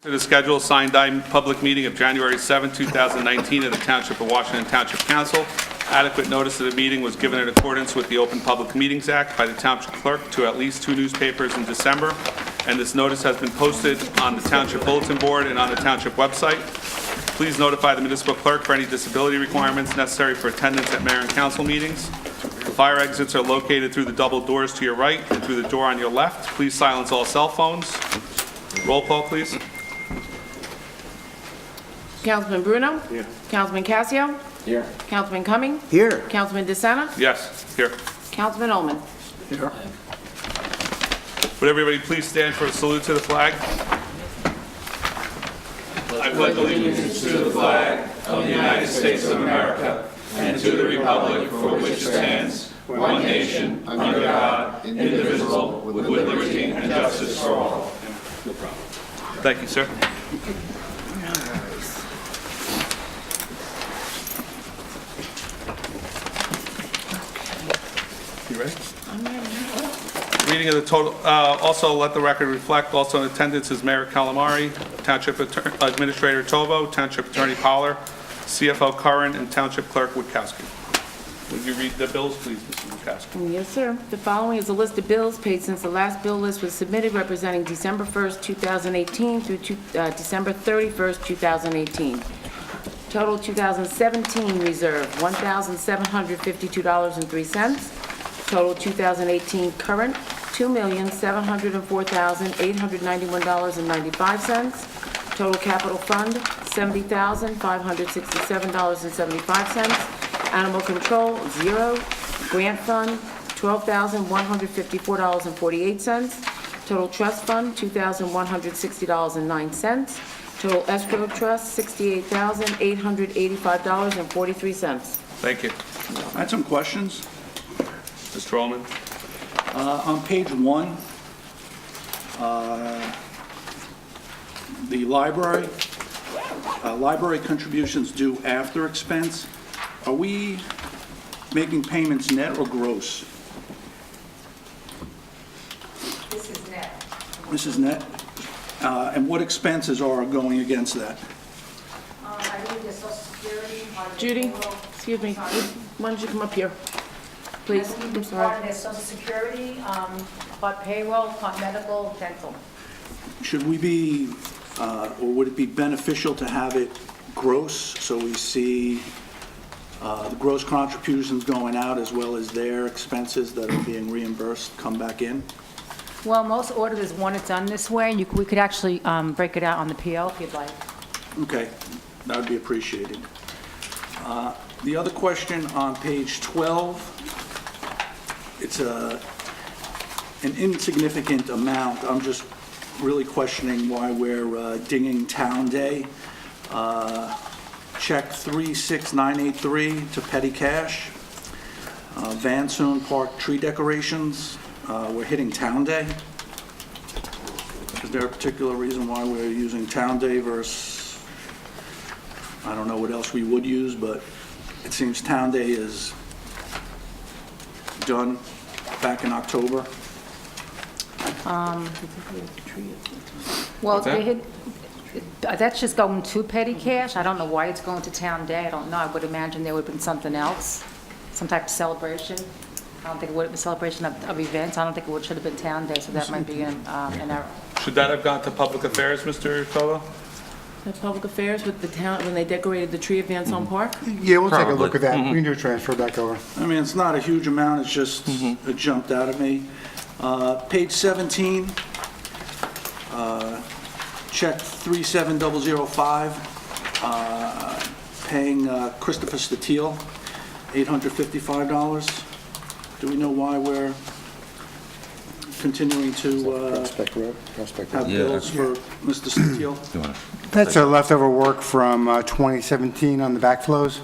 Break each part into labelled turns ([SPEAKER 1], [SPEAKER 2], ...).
[SPEAKER 1] To the scheduled signed item public meeting of January 7, 2019 of the Township of Washington Township Council. Adequate notice of the meeting was given in accordance with the Open Public Meetings Act by the Township Clerk to at least 2 newspapers in December, and this notice has been posted on the Township Bulletin Board and on the Township website. Please notify the municipal clerk for any disability requirements necessary for attendance at mayor and council meetings. The fire exits are located through the double doors to your right and through the door on your left. Please silence all cell phones. Roll call, please.
[SPEAKER 2] Councilman Bruno? Here. Councilman Casio?
[SPEAKER 3] Here.
[SPEAKER 2] Councilman Cumming?
[SPEAKER 3] Here.
[SPEAKER 2] Councilman DeSena?
[SPEAKER 1] Yes, here.
[SPEAKER 2] Councilman Ullman?
[SPEAKER 3] Here.
[SPEAKER 1] Would everybody please stand for a salute to the flag? I pledge allegiance to the flag of the United States of America and to the republic for which it stands, one nation, under God, indivisible, with liberty and justice for all. No problem. Thank you, sir. You ready? Reading of the total, also let the record reflect, also in attendance is Mayor Calamari, Township Administrator Tovo, Township Attorney Poller, CFO Curran, and Township Clerk Witkowski. Would you read the bills, please, Mr. Witkowski?
[SPEAKER 2] Yes, sir. The following is a list of bills paid since the last bill list was submitted representing December 1st, 2018 through December 31st, 2018. Total 2017 reserve, $1,752.03. Total 2018 current, $2,704,891.95. Total capital fund, $70,567.75. Animal control, 0. Grant fund, $12,154.48. Total trust fund, $2,160.09. Total escrow trust, $68,885.43.
[SPEAKER 1] Thank you.
[SPEAKER 4] I had some questions.
[SPEAKER 1] Mr. Ullman?
[SPEAKER 4] On page 1, the library contributions due after expense, are we making payments net or gross?
[SPEAKER 5] This is net.
[SPEAKER 4] This is net? And what expenses are going against that?
[SPEAKER 5] I believe the Social Security. part of the
[SPEAKER 2] Judy,
[SPEAKER 5] payroll.
[SPEAKER 2] excuse me,
[SPEAKER 5] Sorry.
[SPEAKER 2] why don't you come up here, please?
[SPEAKER 5] I believe
[SPEAKER 2] I'm
[SPEAKER 5] it's
[SPEAKER 2] sorry.
[SPEAKER 5] part of their Social Security, part payroll, part medical, dental.
[SPEAKER 4] Should we be, or would it be beneficial to have it gross, so we see the gross contributions going out as well as their expenses that are being reimbursed come back in?
[SPEAKER 5] Well, most auditors want it done this way. We could actually break it out on the PO if you'd like.
[SPEAKER 4] Okay, that would be appreciated. The other question on page 12, it's an insignificant amount. I'm just really questioning why we're dinging Town Day. Check 36983 to petty cash. Van Soon Park tree decorations, we're hitting Town Day. Is there a particular reason why we're using Town Day versus, I don't know what else we would use, but it seems Town Day is done back in October.
[SPEAKER 5] Well,
[SPEAKER 1] What's that?
[SPEAKER 5] that's just going to petty cash. I don't know why it's going to Town Day. I don't know. I would imagine there would have been something else, some type of celebration. I don't think it would have been a celebration of events. I don't think it should have been Town Day, so that might be an error.
[SPEAKER 1] Should that have gone to Public Affairs, Mr. Tovo?
[SPEAKER 2] The Public Affairs with the town, when they decorated the tree at Van Sohn Park?
[SPEAKER 3] Yeah, we'll take a look at that. We can do a transfer back over.
[SPEAKER 4] I mean, it's not a huge amount, it's just, it jumped out at me. Page 17, check 37005, paying Christopher Statiel $855. Do we know why we're continuing to
[SPEAKER 3] Prospect Road, Prospect
[SPEAKER 4] have
[SPEAKER 3] Road.
[SPEAKER 4] bills for Mr. Statiel?
[SPEAKER 3] That's leftover work from 2017 on the backflows.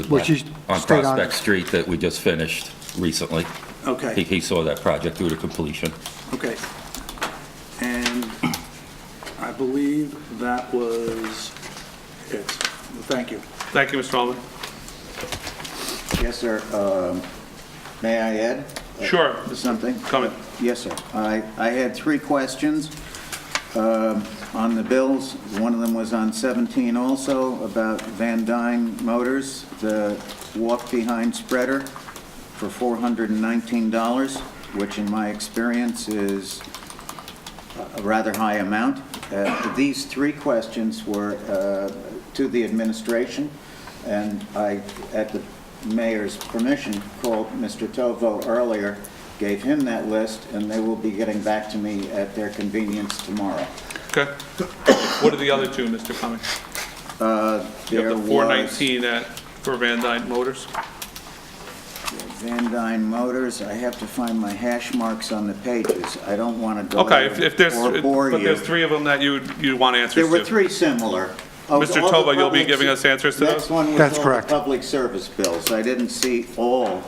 [SPEAKER 3] Which is
[SPEAKER 6] On
[SPEAKER 3] stayed on-
[SPEAKER 6] Prospect Street that we just finished recently.
[SPEAKER 4] Okay.
[SPEAKER 6] He saw that project through to completion.
[SPEAKER 4] Okay. And I believe that was it. Thank you.
[SPEAKER 1] Thank you, Mr. Ullman.
[SPEAKER 7] Yes, sir. May I add
[SPEAKER 1] Sure.
[SPEAKER 7] something?
[SPEAKER 1] Comment.
[SPEAKER 7] Yes, sir. I had three questions. On the bills, one of them was on 17 also, about Van Dyne Motors, the walk-behind spreader for $419, which in my experience is a rather high amount. These three questions were to the administration, and I, at the mayor's permission, called Mr. Tovo earlier, gave him that list, and they will be getting back to me at their convenience tomorrow.
[SPEAKER 1] Okay. What are the other two, Mr. Cummings? You
[SPEAKER 7] There
[SPEAKER 1] have the
[SPEAKER 7] was
[SPEAKER 1] 419 for Van Dyne Motors.
[SPEAKER 7] Van Dyne Motors. I have to find my hash marks on the pages. I don't want to go
[SPEAKER 1] Okay,
[SPEAKER 7] over
[SPEAKER 1] if there's,
[SPEAKER 7] or bore
[SPEAKER 1] but
[SPEAKER 7] you.
[SPEAKER 1] there's three of them that you want answers
[SPEAKER 7] There
[SPEAKER 1] to.
[SPEAKER 7] were three similar.
[SPEAKER 1] Mr.
[SPEAKER 7] All the
[SPEAKER 1] Toba, you'll be
[SPEAKER 7] public-
[SPEAKER 1] giving us answers to
[SPEAKER 7] Next
[SPEAKER 1] those?
[SPEAKER 7] one was
[SPEAKER 3] That's
[SPEAKER 7] all the
[SPEAKER 3] correct.
[SPEAKER 7] public service bills. I didn't see a whole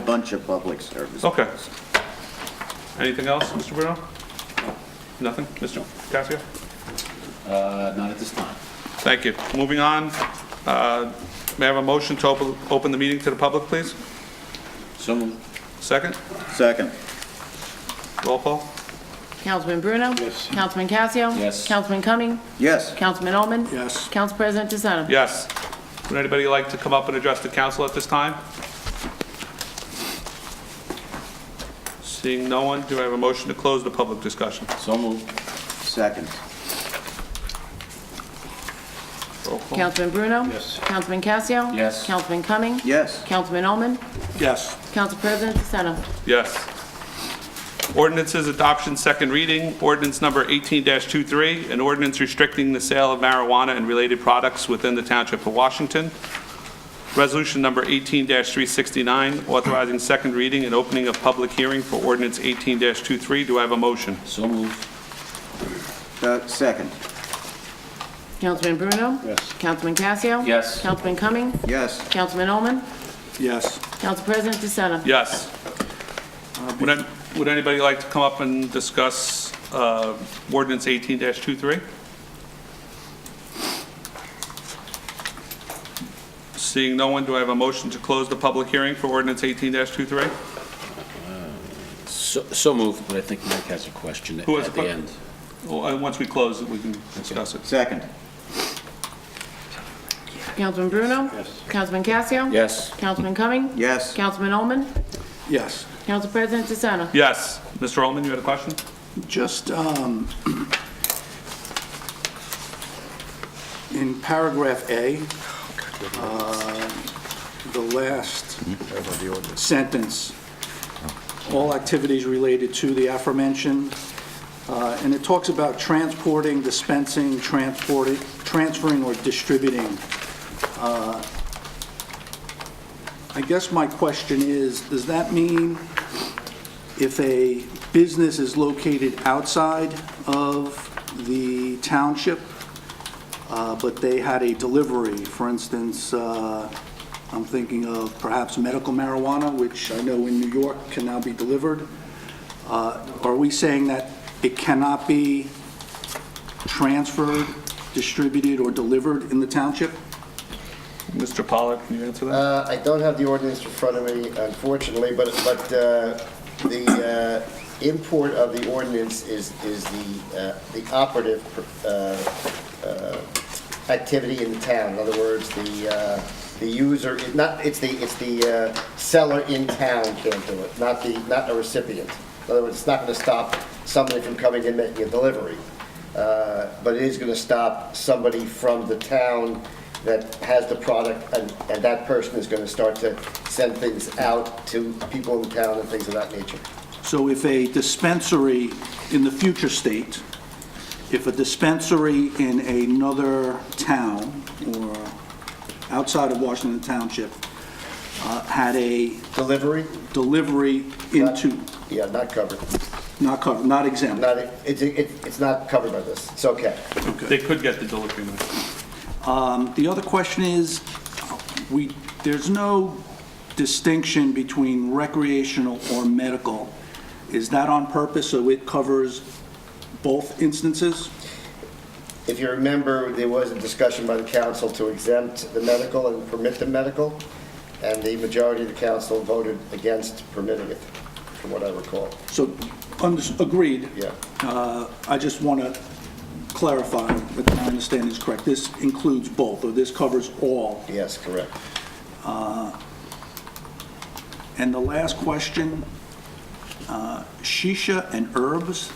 [SPEAKER 7] bunch of public service.
[SPEAKER 1] Okay.
[SPEAKER 7] bills.
[SPEAKER 1] Anything else, Mr. Bruno? Nothing? Mr. Cassio?
[SPEAKER 8] Not at this time.
[SPEAKER 1] Thank you. Moving on, may I have a motion to open the meeting to the public, please?
[SPEAKER 8] So moved.
[SPEAKER 1] Second?
[SPEAKER 7] Second.
[SPEAKER 1] Roll call?
[SPEAKER 2] Councilman Bruno?
[SPEAKER 8] Yes.
[SPEAKER 2] Councilman Casio?
[SPEAKER 8] Yes.
[SPEAKER 2] Councilman Cumming?
[SPEAKER 7] Yes.
[SPEAKER 2] Councilman Ullman?
[SPEAKER 4] Yes.
[SPEAKER 2] Council President DeSena?
[SPEAKER 1] Yes. Would anybody like to come up and address the council at this time? Seeing no one, do I have a motion to close the public discussion?
[SPEAKER 8] So moved.
[SPEAKER 7] Second.
[SPEAKER 1] Roll call?
[SPEAKER 2] Councilman Bruno?
[SPEAKER 8] Yes.
[SPEAKER 2] Councilman Casio?
[SPEAKER 8] Yes.
[SPEAKER 2] Councilman Cumming?
[SPEAKER 7] Yes.
[SPEAKER 2] Councilman Ullman?
[SPEAKER 4] Yes.
[SPEAKER 2] Council President DeSena?
[SPEAKER 1] Yes. Ordinances adoption, second reading. Ordinance number 18-23, an ordinance restricting the sale of marijuana and related products within the Township of Washington. Resolution number 18-369, authorizing second reading and opening of public hearing for ordinance 18-23. Do I have a motion?
[SPEAKER 8] So moved.
[SPEAKER 7] Second.
[SPEAKER 2] Councilman Bruno?
[SPEAKER 8] Yes.
[SPEAKER 2] Councilman Casio?
[SPEAKER 8] Yes.
[SPEAKER 2] Councilman Cumming?
[SPEAKER 7] Yes.
[SPEAKER 2] Councilman Ullman?
[SPEAKER 4] Yes.
[SPEAKER 2] Council President DeSena?
[SPEAKER 1] Yes. Would anybody like to come up and discuss ordinance 18-23? Seeing no one, do I have a motion to close the public hearing for ordinance 18-23?
[SPEAKER 8] So moved, but I think Mike has a question at
[SPEAKER 1] Who has a
[SPEAKER 8] the
[SPEAKER 1] que-
[SPEAKER 8] end.
[SPEAKER 1] Well, once we close it, we can discuss it.
[SPEAKER 7] Second.
[SPEAKER 2] Councilman Bruno?
[SPEAKER 8] Yes.
[SPEAKER 2] Councilman Casio?
[SPEAKER 8] Yes.
[SPEAKER 2] Councilman Cumming?
[SPEAKER 7] Yes.
[SPEAKER 2] Councilman Ullman?
[SPEAKER 4] Yes.
[SPEAKER 2] Council President DeSena?
[SPEAKER 1] Yes. Mr. Ullman, you had a question?
[SPEAKER 4] Just in paragraph A, the last sentence, all activities related to the aforementioned, and it talks about transporting, dispensing, transferring, or distributing. I guess my question is, does that mean if a business is located outside of the township, but they had a delivery, for instance, I'm thinking of perhaps medical marijuana, which I know in New York can now be delivered, are we saying that it cannot be transferred, distributed, or delivered in the township?
[SPEAKER 1] Mr. Pollard, can you answer that?
[SPEAKER 9] I don't have the ordinance in front of me, unfortunately, but the import of the ordinance is the operative activity in the town. In other words, the user, it's the seller in town can't do it, not the recipient. In other words, it's not going to stop somebody from coming and making a delivery, but it is going to stop somebody from the town that has the product, and that person is going to start to send things out to people in the town and things of that nature.
[SPEAKER 4] So if a dispensary in the future state, if a dispensary in another town or outside of Washington Township had a
[SPEAKER 9] Delivery?
[SPEAKER 4] delivery into,
[SPEAKER 9] Yeah, not covered.
[SPEAKER 4] not covered, not exempt.
[SPEAKER 9] It's not covered by this. It's okay.
[SPEAKER 1] They could get the delivery.
[SPEAKER 4] The other question is, there's no distinction between recreational or medical. Is that on purpose, so it covers both instances?
[SPEAKER 9] If you remember, there was a discussion by the council to exempt the medical and permit the medical, and the majority of the council voted against permitting it, from what I recall.
[SPEAKER 4] So, agreed.
[SPEAKER 9] Yeah.
[SPEAKER 4] I just want to clarify that my understanding is correct. This includes both, or this covers all.
[SPEAKER 9] Yes, correct.
[SPEAKER 4] And the last question, shisha and herbs.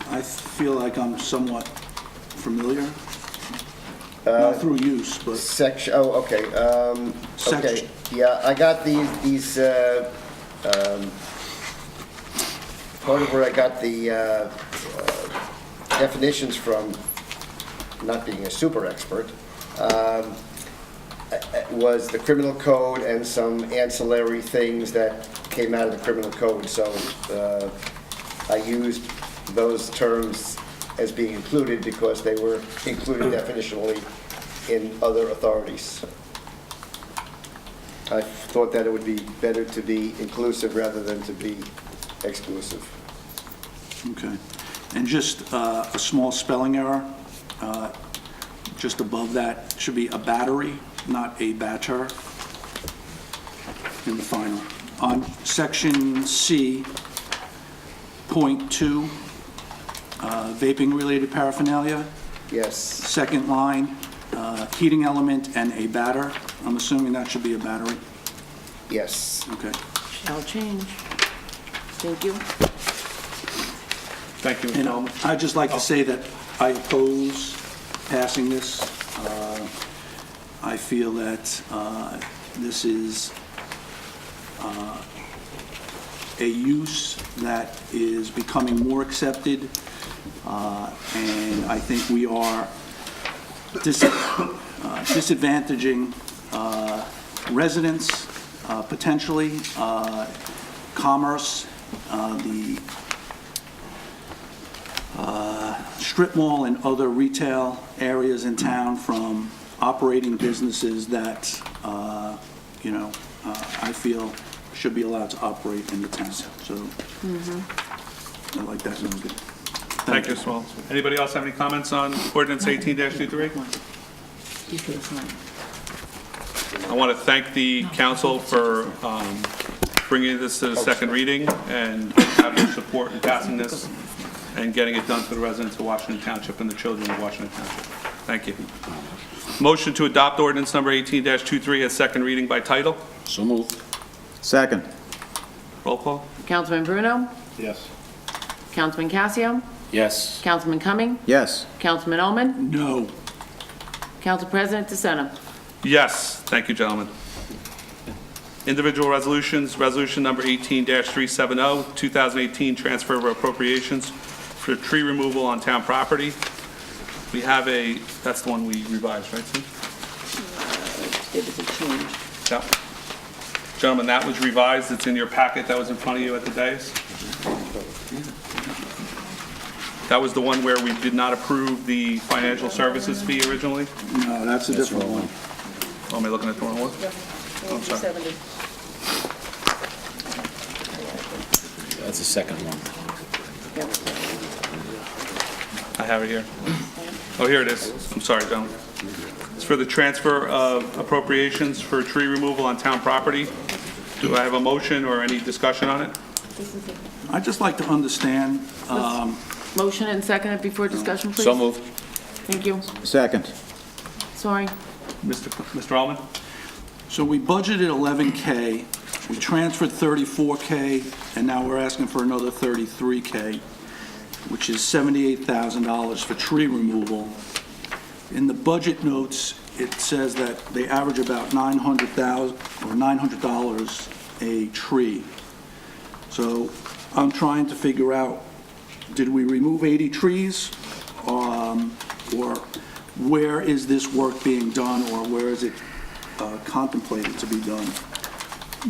[SPEAKER 4] I feel like I'm somewhat familiar, not through use, but
[SPEAKER 9] Section, oh, okay, okay.
[SPEAKER 4] Section.
[SPEAKER 9] Yeah, I got these, part of where I got the definitions from, not being a super expert, was the criminal code and some ancillary things that came out of the criminal code. So I used those terms as being included because they were included definitionally in other authorities. I thought that it would be better to be inclusive rather than to be exclusive.
[SPEAKER 4] okay. And just a small spelling error, just above that should be a battery, not a batter, in the final. On section C, point 2, vaping-related paraphernalia,
[SPEAKER 9] Yes,
[SPEAKER 4] second line, heating element and a batter. I'm assuming that should be a battery.
[SPEAKER 9] yes.
[SPEAKER 4] Okay.
[SPEAKER 2] Shall change. Thank you.
[SPEAKER 1] Thank you, Mr.
[SPEAKER 4] And
[SPEAKER 1] Ullman.
[SPEAKER 4] I'd just like to say that I oppose passing this. I feel that this is a use that is becoming more accepted, and I think we are disadvantaging residents, potentially, commerce, the strip mall and other retail areas in town from operating businesses that, I feel should be allowed to operate in the town. So I like that noted.
[SPEAKER 1] Thank you, Mr. Ullman. Anybody else have any comments on ordinance 18-23?
[SPEAKER 2] You could sign.
[SPEAKER 1] I want to thank the council for bringing this to the second reading and having your support in passing this and getting it done for the residents of Washington Township and the children of Washington Township. Thank you. Motion to adopt ordinance number 18-23 as second reading by title.
[SPEAKER 8] So moved.
[SPEAKER 7] Second.
[SPEAKER 1] Roll call.
[SPEAKER 2] Councilman Bruno?
[SPEAKER 8] Yes.
[SPEAKER 2] Councilman Casio?
[SPEAKER 8] Yes.
[SPEAKER 2] Councilman Cumming?
[SPEAKER 7] Yes.
[SPEAKER 2] Councilman Ullman?
[SPEAKER 4] No.
[SPEAKER 2] Council President DeSena?
[SPEAKER 1] Yes, thank you, gentlemen. Individual resolutions, resolution number 18-370, 2018 transfer of appropriations for tree removal on town property. We have that's the one we revised, right, Steve?
[SPEAKER 2] It was a change.
[SPEAKER 1] Yeah. Gentlemen, that was revised, it's in your packet, that was in front of you at the dais. That was the one where we did not approve the financial services fee originally?
[SPEAKER 4] No, that's a different one.
[SPEAKER 1] Oh, am I looking at the wrong one? I'm sorry.
[SPEAKER 8] That's the second one.
[SPEAKER 1] I have it here. Oh, here it is. I'm sorry, gentlemen. It's for the transfer of appropriations for tree removal on town property. Do I have a motion or any discussion on it?
[SPEAKER 4] I'd just like to understand,
[SPEAKER 2] Motion and second it before discussion, please.
[SPEAKER 8] So moved.
[SPEAKER 2] Thank you.
[SPEAKER 7] Second.
[SPEAKER 2] Sorry.
[SPEAKER 1] Mr. Allman?
[SPEAKER 4] so we budgeted 11K, we transferred 34K, and now we're asking for another 33K, which is $78,000 for tree removal. In the budget notes, it says that they average about $900 or $900 a tree. So I'm trying to figure out, did we remove 80 trees? Or where is this work being done, or where is it contemplated to be done?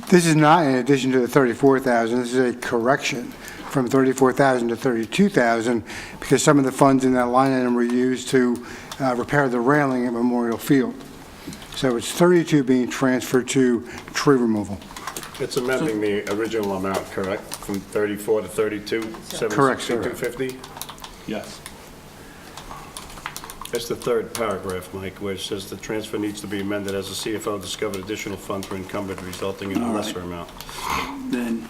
[SPEAKER 3] This is not in addition to the 34,000, this is a correction from 34,000 to 32,000, because some of the funds in that line item were used to repair the railing at Memorial Field. So it's 32 being transferred to tree removal.
[SPEAKER 10] It's amending the original amount, correct? From 34 to 32,
[SPEAKER 3] Correct, sir.
[SPEAKER 10] 762.50?
[SPEAKER 1] Yes.
[SPEAKER 10] That's the third paragraph, Mike, where it says the transfer needs to be amended as the CFO discovered additional funds were encumbered, resulting in a
[SPEAKER 4] All right.
[SPEAKER 10] lesser amount.
[SPEAKER 4] Then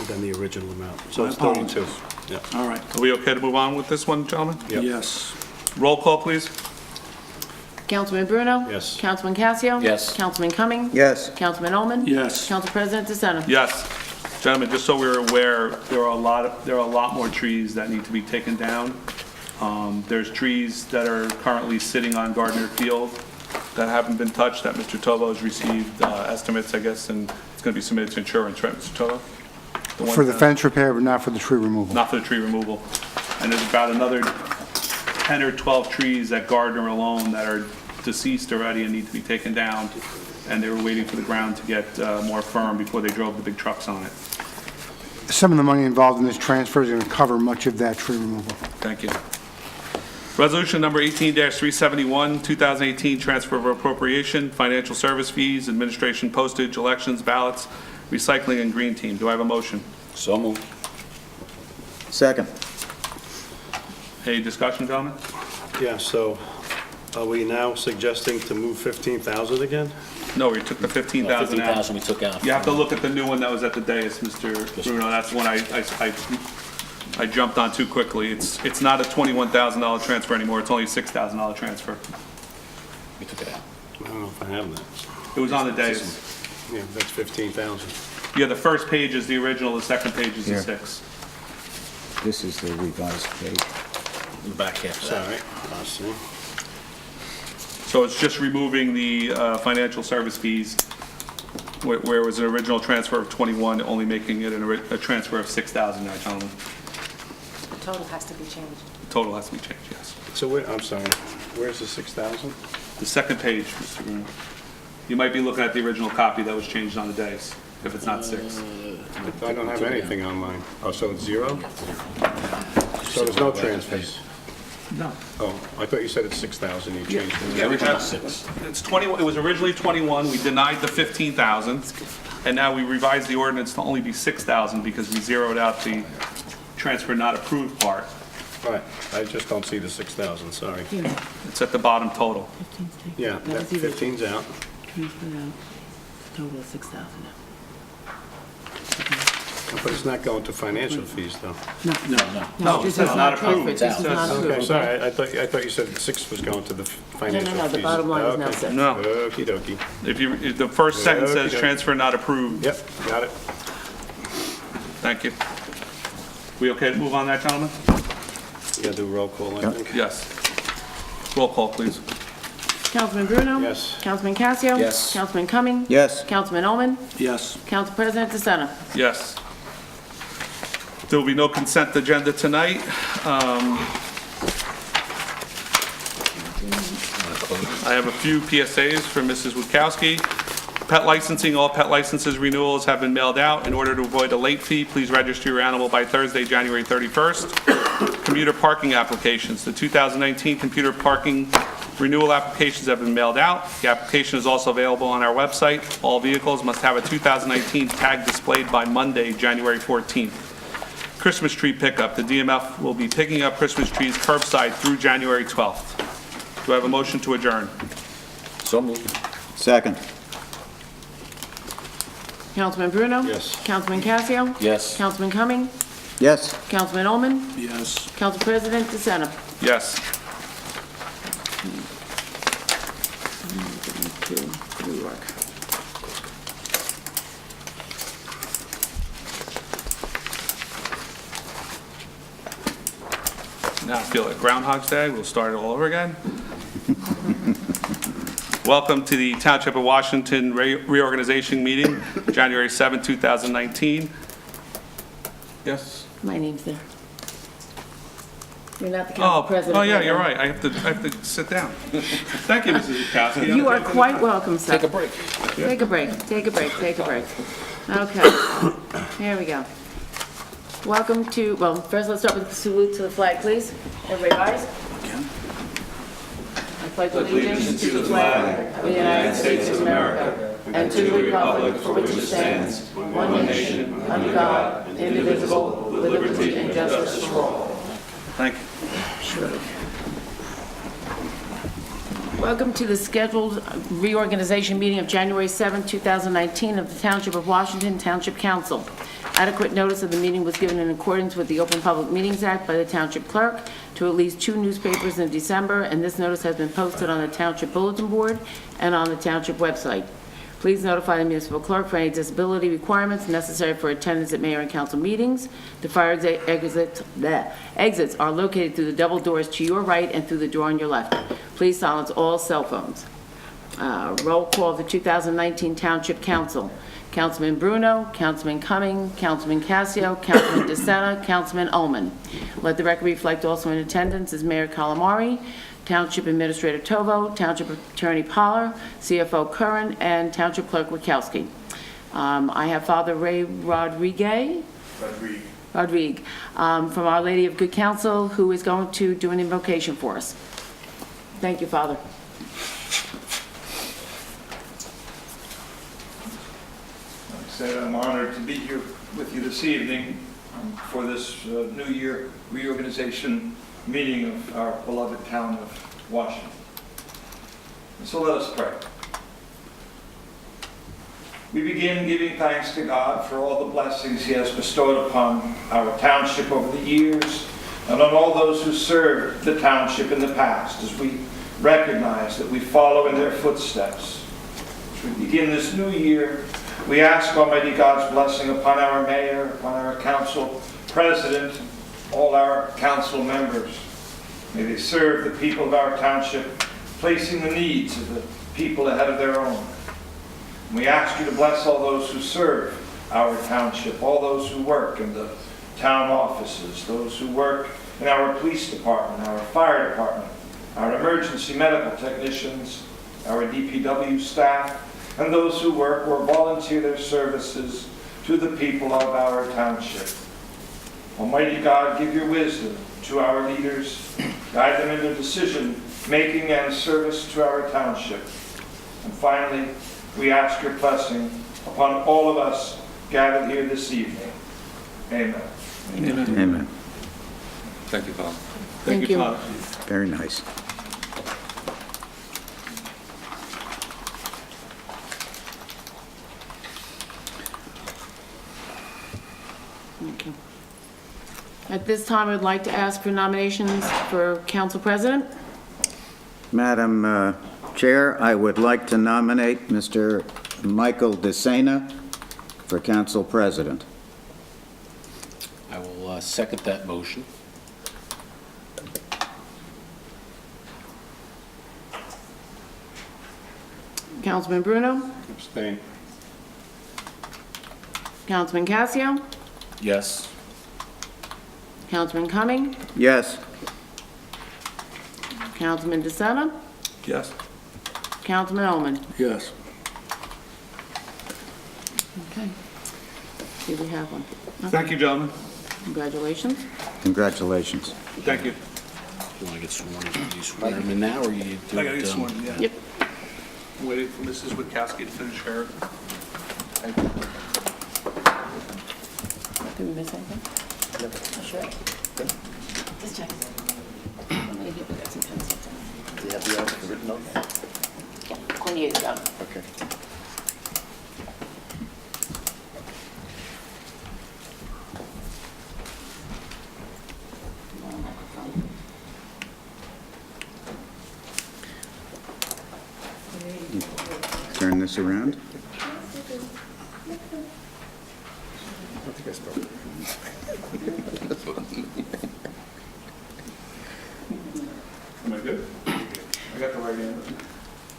[SPEAKER 10] than the original amount. So
[SPEAKER 4] My
[SPEAKER 10] it's 32.
[SPEAKER 4] apologies.
[SPEAKER 10] Yeah.
[SPEAKER 4] All right.
[SPEAKER 1] Are we okay to move on with this one, gentlemen?
[SPEAKER 10] Yep.
[SPEAKER 4] Yes.
[SPEAKER 1] Roll call, please.
[SPEAKER 2] Councilman Bruno?
[SPEAKER 10] Yes.
[SPEAKER 2] Councilman Casio?
[SPEAKER 8] Yes.
[SPEAKER 2] Councilman Cumming?
[SPEAKER 7] Yes.
[SPEAKER 2] Councilman Ullman?
[SPEAKER 4] Yes.
[SPEAKER 2] Council President DeSena?
[SPEAKER 1] Yes. Gentlemen, just so we're aware, there are a lot more trees that need to be taken down. There's trees that are currently sitting on Gardner Field that haven't been touched, that Mr. Tovo has received estimates, I guess, and it's going to be submitted to insurance, right, Mr. Tovo? one
[SPEAKER 3] For the
[SPEAKER 1] that-
[SPEAKER 3] fence repair, but not for the tree removal.
[SPEAKER 1] Not for the tree removal. And there's about another 10 or 12 trees at Gardner alone that are deceased already and need to be taken down. And they were waiting for the ground to get more firm before they drove the big trucks on it.
[SPEAKER 3] Some of the money involved in this transfer is going to cover much of that tree removal.
[SPEAKER 1] Thank you. Resolution number 18-371, 2018, transfer of appropriation, financial service fees, administration postage, elections, ballots, recycling, and green team. Do I have a motion?
[SPEAKER 8] So moved.
[SPEAKER 7] Second.
[SPEAKER 1] Any discussion, gentlemen?
[SPEAKER 10] Yeah, so are we now suggesting to move 15,000 again?
[SPEAKER 1] No, we took the 15,000 out.
[SPEAKER 8] 15,000 we took out.
[SPEAKER 1] You have to look at the new one that was at the dais, Mr. Bruno. That's the one I jumped on too quickly. It's not a $21,000 transfer anymore. It's only a $6,000 transfer.
[SPEAKER 8] We took it out.
[SPEAKER 10] I don't know if I have that.
[SPEAKER 1] It was on the dais.
[SPEAKER 10] Yeah, that's 15,000.
[SPEAKER 1] Yeah, the first page is the original, the second page is the
[SPEAKER 7] Here.
[SPEAKER 1] 6.
[SPEAKER 7] This is the revised page.
[SPEAKER 8] The back half of that.
[SPEAKER 10] Sorry, I'll see.
[SPEAKER 1] So it's just removing the financial service fees, where it was an original transfer of 21, only making it a transfer of 6,000 now, gentlemen.
[SPEAKER 5] The total has to be changed.
[SPEAKER 1] Total has to be changed, yes.
[SPEAKER 10] So I'm sorry, where's the 6,000?
[SPEAKER 1] The second page, Mr. Bruno. You might be looking at the original copy that was changed on the dais, if it's not 6.
[SPEAKER 10] I don't have anything on mine. Oh, so it's 0? So there's no transfers?
[SPEAKER 1] No.
[SPEAKER 10] Oh, I thought you said it's 6,000 you changed it.
[SPEAKER 1] Yeah, it's 21, it was originally 21, we denied the 15,000, and now we revised the ordinance to only be 6,000 because we zeroed out the transfer not approved part.
[SPEAKER 10] Right, I just don't see the 6,000, sorry.
[SPEAKER 1] It's at the bottom total.
[SPEAKER 10] Yeah, that 15's out.
[SPEAKER 2] Total of 6,000.
[SPEAKER 10] But it's not going to financial fees, though.
[SPEAKER 1] No,
[SPEAKER 2] this
[SPEAKER 1] it's
[SPEAKER 2] is
[SPEAKER 1] not
[SPEAKER 2] approved.
[SPEAKER 1] approved.
[SPEAKER 2] This is not
[SPEAKER 10] Okay,
[SPEAKER 2] approved.
[SPEAKER 10] sorry, I thought you said 6 was going to the financial fees.
[SPEAKER 2] the bottom line is now
[SPEAKER 10] Okay.
[SPEAKER 2] 6.
[SPEAKER 1] No.
[SPEAKER 10] Okey dokey.
[SPEAKER 1] If the first sentence says
[SPEAKER 10] Okay.
[SPEAKER 1] transfer not approved,
[SPEAKER 10] Yep, got it.
[SPEAKER 1] thank you. We okay to move on that, gentlemen?
[SPEAKER 10] You gotta do a roll call, I think.
[SPEAKER 1] Yes. Roll call, please.
[SPEAKER 2] Councilman Bruno?
[SPEAKER 10] Yes.
[SPEAKER 2] Councilman Casio?
[SPEAKER 8] Yes.
[SPEAKER 2] Councilman Cumming?
[SPEAKER 7] Yes.
[SPEAKER 2] Councilman Ullman?
[SPEAKER 4] Yes.
[SPEAKER 2] Council President DeSena?
[SPEAKER 1] Yes. There will be no consent agenda tonight. I have a few PSAs for Mrs. Witkowski. Pet licensing, all pet licenses renewals have been mailed out. In order to avoid a late fee, please register your animal by Thursday, January 31st. Commuter parking applications. The 2019 computer parking renewal applications have been mailed out. The application is also available on our website. All vehicles must have a 2019 tag displayed by Monday, January 14th. Christmas tree pickup. The DMF will be picking up Christmas trees curbside through January 12th. Do I have a motion to adjourn?
[SPEAKER 8] So moved.
[SPEAKER 7] Second.
[SPEAKER 2] Councilman Bruno?
[SPEAKER 10] Yes.
[SPEAKER 2] Councilman Casio?
[SPEAKER 8] Yes.
[SPEAKER 2] Councilman Cumming?
[SPEAKER 7] Yes.
[SPEAKER 2] Councilman Ullman?
[SPEAKER 4] Yes.
[SPEAKER 2] Council President DeSena?
[SPEAKER 1] Yes.
[SPEAKER 2] New York.
[SPEAKER 1] Now I feel like Groundhog's Day. We'll start it all over again. Welcome to the Township of Washington reorganization meeting, January 7, 2019. Yes?
[SPEAKER 2] My name's there. You're not the council
[SPEAKER 1] Oh,
[SPEAKER 2] president.
[SPEAKER 1] oh yeah,
[SPEAKER 2] right
[SPEAKER 1] you're
[SPEAKER 2] now.
[SPEAKER 1] right. I have to sit down. Thank you, Mrs. Witkowski.
[SPEAKER 2] You are quite welcome, sir.
[SPEAKER 8] Take a break.
[SPEAKER 2] Take a break, take a break, take a break. Okay, here we go. Welcome to, well, first let's start with the salute to the flag, please. Everybody rise. I pledge allegiance to the flag of the United States of America and to the republic for which it stands, one nation, under God, indivisible, with liberty and justice for all.
[SPEAKER 1] Thank you.
[SPEAKER 2] Welcome to the scheduled reorganization meeting of January 7, 2019 of the Township of Washington Township Council. Adequate notice of the meeting was given in accordance with the Open Public Meetings Act by the Township Clerk to at least 2 newspapers in December, and this notice has been posted on the Township Bulletin Board and on the Township website. Please notify the municipal clerk for any disability requirements necessary for attendance at mayor and council meetings. The fire exits are located through the double doors to your right and through the door on your left. Please silence all cell phones. Roll call of the 2019 Township Council. Councilman Bruno, Councilman Cumming, Councilman Casio, Councilman DeSena, Councilman Ullman. Let the record reflect also in attendance is Mayor Calamari, Township Administrator Tovo, Township Attorney Poller, CFO Curran, and Township Clerk Witkowski. I have Father Ray Rodrigue from Our Lady of Good Counsel, who is going to do an invocation for us. Thank you, Father.
[SPEAKER 11] Like I said, I'm honored to be here with you this evening for this New Year reorganization meeting of our beloved town of Washington. And so let us pray. We begin giving thanks to God for all the blessings He has bestowed upon our township over the years and on all those who served the township in the past, as we recognize that we follow in their footsteps. As we begin this new year, we ask Almighty God's blessing upon our mayor, upon our council president, all our council members. May they serve the people of our township, placing the needs of the people ahead of their own. And we ask you to bless all those who serve our township, all those who work in the town offices, those who work in our police department, our fire department, our emergency medical technicians, our DPW staff, and those who work or volunteer their services to the people of our township. Almighty God, give your wisdom to our leaders, guide them in their decision-making and service to our township. And finally, we ask your blessing upon all of us gathered here this evening. Amen.
[SPEAKER 7] Amen.
[SPEAKER 1] Thank you, Father.
[SPEAKER 2] Thank you.
[SPEAKER 1] Father.
[SPEAKER 7] Very nice.
[SPEAKER 2] Thank you. At this time, I'd like to ask for nominations for council president.
[SPEAKER 7] Madam Chair, I would like to nominate Mr. Michael DeSena for council president.
[SPEAKER 8] I will second that motion.
[SPEAKER 2] Councilman Bruno,
[SPEAKER 10] Abstain.
[SPEAKER 2] Councilman Casio,
[SPEAKER 8] Yes.
[SPEAKER 2] Councilman Cumming,
[SPEAKER 7] Yes.
[SPEAKER 2] Councilman DeSena,
[SPEAKER 1] Yes.
[SPEAKER 2] Councilman Ullman.
[SPEAKER 8] Yes.
[SPEAKER 2] Okay. See, we have one.
[SPEAKER 1] Thank you, gentlemen.
[SPEAKER 2] Congratulations.
[SPEAKER 7] Congratulations.
[SPEAKER 1] Thank you.
[SPEAKER 8] You want to get sworn in? Do you swear him in now, or you do
[SPEAKER 1] I gotta
[SPEAKER 8] it?
[SPEAKER 1] get sworn in, yeah.
[SPEAKER 2] Yep.
[SPEAKER 1] I'm waiting for Mrs. Witkowski to finish her.
[SPEAKER 2] Did we miss anything? No. Sure. Just check. Maybe we got some pencils.
[SPEAKER 9] Do you have the oath written on?
[SPEAKER 2] Yeah, Cornelia's got it.
[SPEAKER 9] Okay.
[SPEAKER 7] Turn this around.
[SPEAKER 1] Am I good? I got the right hand.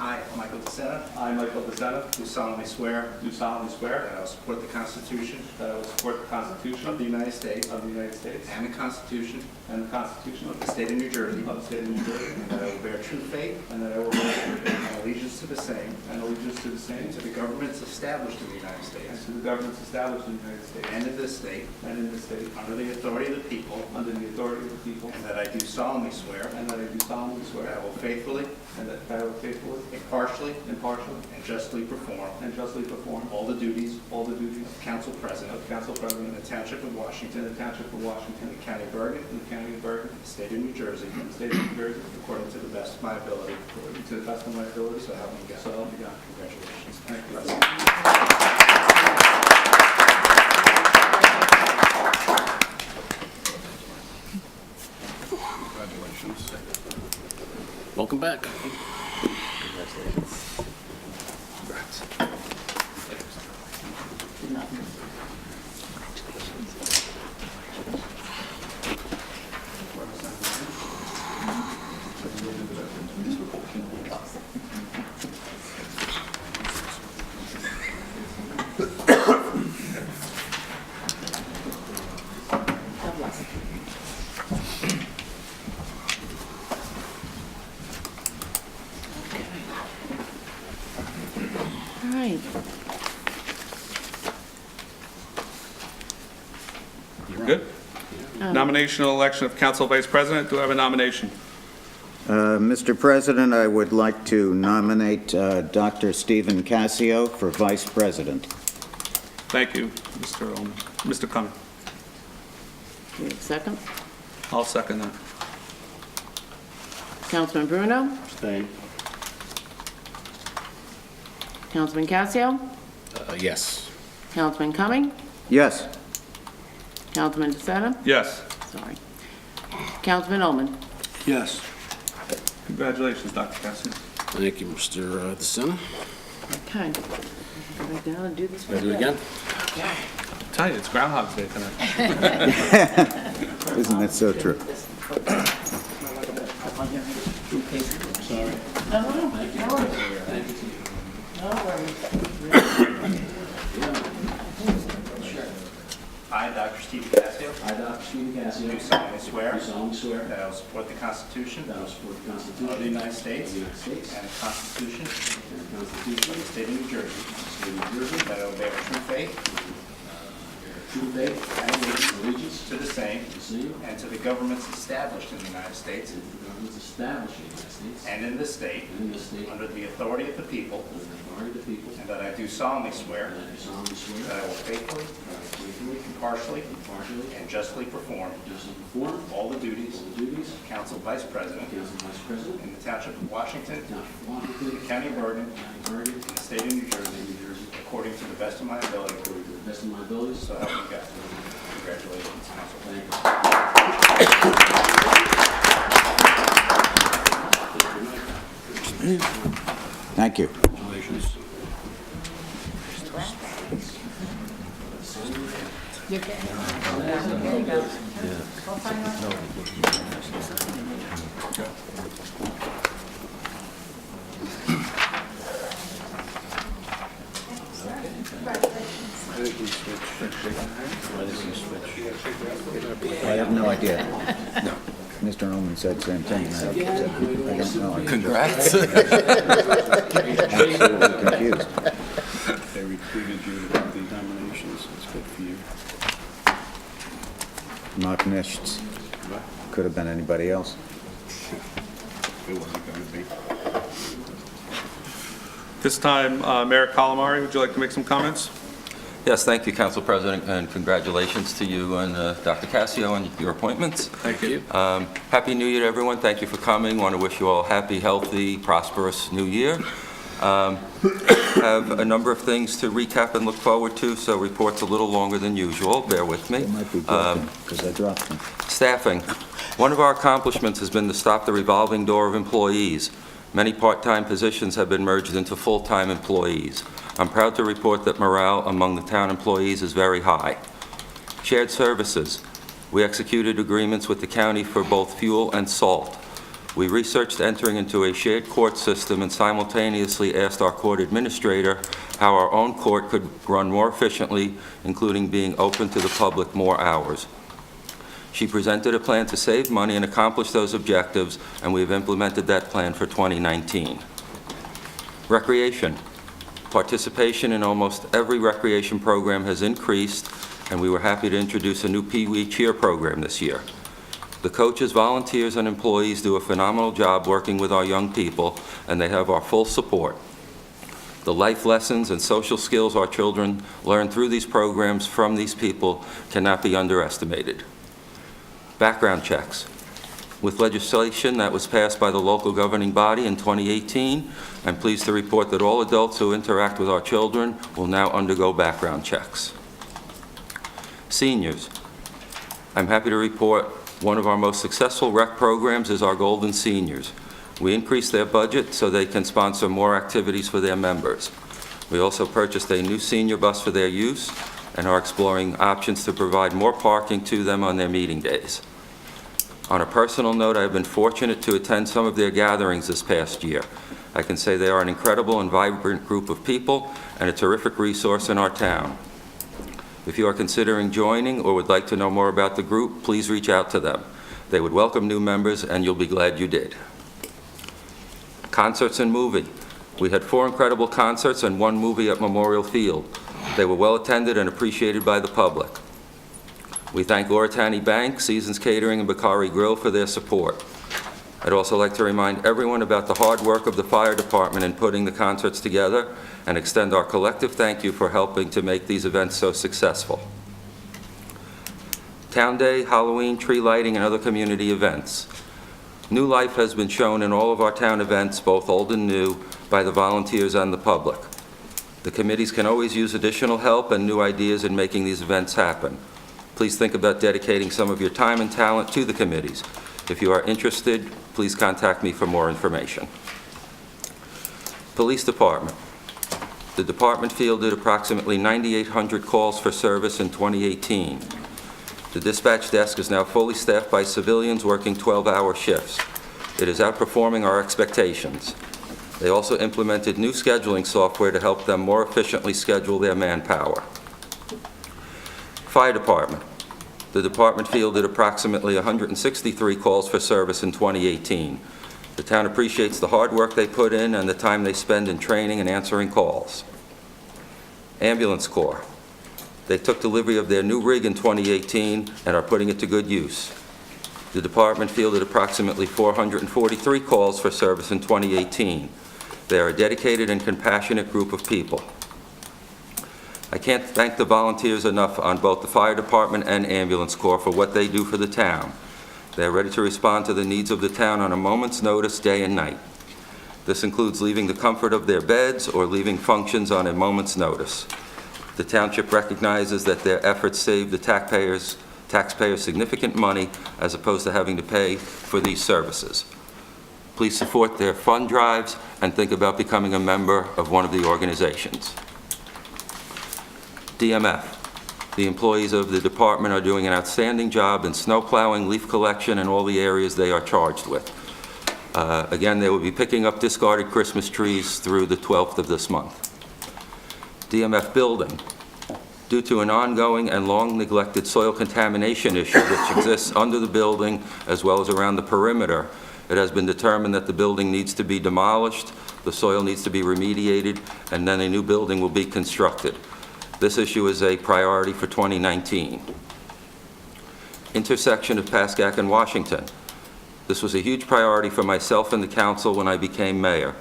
[SPEAKER 12] I, Michael DeSena,
[SPEAKER 1] I, Michael DeSena,
[SPEAKER 12] do solemnly swear
[SPEAKER 1] do solemnly swear
[SPEAKER 12] that I will support the Constitution
[SPEAKER 1] that I will support the Constitution
[SPEAKER 12] of the United States
[SPEAKER 1] of the United States
[SPEAKER 12] and the Constitution
[SPEAKER 1] and the Constitution
[SPEAKER 12] of the State of New Jersey,
[SPEAKER 1] of the State of New Jersey,
[SPEAKER 12] and that I will bear true faith
[SPEAKER 1] and that I will bear true faith
[SPEAKER 12] and allegiance to the same
[SPEAKER 1] and allegiance to the same
[SPEAKER 12] and to the governments established in the United
[SPEAKER 1] and
[SPEAKER 12] States
[SPEAKER 1] to the governments established in the United States
[SPEAKER 12] and in this state
[SPEAKER 1] and in this state
[SPEAKER 12] under the authority of the people,
[SPEAKER 1] under the authority of the people,
[SPEAKER 12] and that I do solemnly swear
[SPEAKER 1] and that I do solemnly
[SPEAKER 12] that
[SPEAKER 1] swear
[SPEAKER 12] I will faithfully,
[SPEAKER 1] and that I will faithfully,
[SPEAKER 12] impartially,
[SPEAKER 11] impartially,
[SPEAKER 12] and justly perform
[SPEAKER 11] all the duties
[SPEAKER 12] of council president
[SPEAKER 11] of council president
[SPEAKER 12] in the Township of
[SPEAKER 11] in
[SPEAKER 12] Washington,
[SPEAKER 11] the Township of Washington,
[SPEAKER 12] in the County of Bergen,
[SPEAKER 11] in the County of Bergen,
[SPEAKER 12] in the State of New Jersey,
[SPEAKER 11] in the State of New Jersey,
[SPEAKER 12] according to the best of my ability.
[SPEAKER 11] according to the best of my ability,
[SPEAKER 12] So help me God.
[SPEAKER 11] So help me God.
[SPEAKER 12] Congratulations.
[SPEAKER 11] Thank you.
[SPEAKER 8] Congratulations. Welcome back.
[SPEAKER 2] God bless. All right.
[SPEAKER 1] You're good? Nomination and election of council vice president. Do I have a nomination?
[SPEAKER 7] Mr. President, I would like to nominate Dr. Stephen Cassio for vice president.
[SPEAKER 1] Thank you, Mr. Ullman. Mr. Cumming.
[SPEAKER 2] Do we have a second?
[SPEAKER 1] I'll second that.
[SPEAKER 2] Councilman Bruno?
[SPEAKER 8] Abstain.
[SPEAKER 2] Councilman Cassio?
[SPEAKER 8] Yes.
[SPEAKER 2] Councilman Cumming?
[SPEAKER 7] Yes.
[SPEAKER 2] Councilman DeSena?
[SPEAKER 1] Yes.
[SPEAKER 2] Sorry. Councilman Ullman?
[SPEAKER 4] Yes.
[SPEAKER 1] Congratulations, Dr. Cassidy.
[SPEAKER 8] Thank you, Mr. DeSena.
[SPEAKER 2] Okay. Go back down and do this one
[SPEAKER 8] Ready to do it again?
[SPEAKER 1] I tell you, it's Groundhog's Day tonight.
[SPEAKER 7] Isn't that so true?
[SPEAKER 12] I, Dr. Stephen Cassio,
[SPEAKER 8] I, Dr. Stephen Cassio,
[SPEAKER 12] do solemnly swear
[SPEAKER 8] do solemnly swear
[SPEAKER 12] that I will support the Constitution
[SPEAKER 8] that I will support the
[SPEAKER 12] of the
[SPEAKER 8] Constitution
[SPEAKER 12] United States
[SPEAKER 8] of the United States
[SPEAKER 12] and the Constitution
[SPEAKER 8] and the
[SPEAKER 12] of
[SPEAKER 8] Constitution
[SPEAKER 12] the State of New Jersey,
[SPEAKER 8] of the State of New Jersey,
[SPEAKER 12] that I will bear true faith
[SPEAKER 8] true faith and allegiance
[SPEAKER 12] to the same
[SPEAKER 8] to the same
[SPEAKER 12] and to the governments established in the United States
[SPEAKER 8] and to the governments established in the United States
[SPEAKER 12] and in this state
[SPEAKER 8] and in this state
[SPEAKER 12] under the authority of the people,
[SPEAKER 8] under the authority of the people,
[SPEAKER 12] and that I do solemnly swear
[SPEAKER 8] and I do solemnly swear
[SPEAKER 12] that I will faithfully,
[SPEAKER 8] that I will faithfully,
[SPEAKER 12] impartially,
[SPEAKER 8] impartially,
[SPEAKER 12] and justly perform
[SPEAKER 8] and justly perform
[SPEAKER 12] all the duties
[SPEAKER 8] all the duties
[SPEAKER 12] of Council Vice President
[SPEAKER 8] of Council Vice President
[SPEAKER 12] in the Township of Washington,
[SPEAKER 8] Township of
[SPEAKER 12] in
[SPEAKER 8] Washington,
[SPEAKER 12] the County of Bergen,
[SPEAKER 8] County of Bergen,
[SPEAKER 12] in the State of New Jersey,
[SPEAKER 8] New Jersey,
[SPEAKER 12] according to the best of my ability.
[SPEAKER 8] according to the best of my abilities.
[SPEAKER 12] So help me God. Congratulations, Council.
[SPEAKER 8] Thank you.
[SPEAKER 7] Thank you.
[SPEAKER 8] Congratulations.
[SPEAKER 5] There you go.
[SPEAKER 7] I have no idea. No. Mr. Ullman said the same thing. I don't know.
[SPEAKER 6] Congrats.
[SPEAKER 7] Absolutely confused.
[SPEAKER 8] They recruited you to have these nominations. It's good for you.
[SPEAKER 7] Not nichts. Could have been anybody else.
[SPEAKER 8] It wasn't going to be.
[SPEAKER 1] This time, Mayor Calamari, would you like to make some comments?
[SPEAKER 6] Yes, thank you, Council President, and congratulations to you and Dr. Cassio on your appointments.
[SPEAKER 1] Thank you.
[SPEAKER 6] Happy New Year to everyone. Thank you for coming. Want to wish you all a happy, healthy, prosperous New Year. Have a number of things to recap and look forward to, so report's a little longer than usual. Bear with me.
[SPEAKER 7] It might be broken because I dropped them.
[SPEAKER 6] Staffing. One of our accomplishments has been to stop the revolving door of employees. Many part-time positions have been merged into full-time employees. I'm proud to report that morale among the town employees is very high. Shared services. We executed agreements with the county for both fuel and salt. We researched entering into a shared court system and simultaneously asked our court administrator how our own court could run more efficiently, including being open to the public more hours. She presented a plan to save money and accomplish those objectives, and we've implemented that plan for 2019. Recreation. Participation in almost every recreation program has increased, and we were happy to introduce a new Pee Wee cheer program this year. The coaches, volunteers, and employees do a phenomenal job working with our young people, and they have our full support. The life lessons and social skills our children learn through these programs from these people cannot be underestimated. Background checks. With legislation that was passed by the local governing body in 2018, I'm pleased to report that all adults who interact with our children will now undergo background checks. Seniors. I'm happy to report one of our most successful rec programs is our Golden Seniors. We increased their budget so they can sponsor more activities for their members. We also purchased a new senior bus for their use and are exploring options to provide more parking to them on their meeting days. On a personal note, I've been fortunate to attend some of their gatherings this past year. I can say they are an incredible and vibrant group of people and a terrific resource in our town. If you are considering joining or would like to know more about the group, please reach out to them. They would welcome new members, and you'll be glad you did. Concerts and movie. We had 4 incredible concerts and 1 movie at Memorial Field. They were well attended and appreciated by the public. We thank Oritani Bank, Seasons Catering, and Bakari Grill for their support. I'd also like to remind everyone about the hard work of the fire department in putting the concerts together and extend our collective thank you for helping to make these events so successful. Town Day, Halloween, tree lighting, and other community events. New life has been shown in all of our town events, both old and new, by the volunteers and the public. The committees can always use additional help and new ideas in making these events happen. Please think about dedicating some of your time and talent to the committees. If you are interested, please contact me for more information. Police Department. The department fielded approximately 9,800 calls for service in 2018. The dispatch desk is now fully staffed by civilians working 12-hour shifts. It is outperforming our expectations. They also implemented new scheduling software to help them more efficiently schedule their manpower. Fire Department. The department fielded approximately 163 calls for service in 2018. The town appreciates the hard work they put in and the time they spend in training and answering calls. Ambulance Corps. They took delivery of their new rig in 2018 and are putting it to good use. The department fielded approximately 443 calls for service in 2018. They are a dedicated and compassionate group of people. I can't thank the volunteers enough on both the Fire Department and Ambulance Corps for what they do for the town. They are ready to respond to the needs of the town on a moment's notice, day and night. This includes leaving the comfort of their beds or leaving functions on a moment's notice. The township recognizes that their efforts save the taxpayers significant money as opposed to having to pay for these services. Please support their fund drives and think about becoming a member of one of the organizations. DMF. The employees of the department are doing an outstanding job in snow plowing, leaf collection, and all the areas they are charged with. Again, they will be picking up discarded Christmas trees through the 12th of this month. DMF building. Due to an ongoing and long neglected soil contamination issue which exists under the building as well as around the perimeter, it has been determined that the building needs to be demolished, the soil needs to be remediated, and then a new building will be constructed. This issue is a priority for 2019. Intersection of Pascack and Washington. This was a huge priority for myself and the council when I became mayor.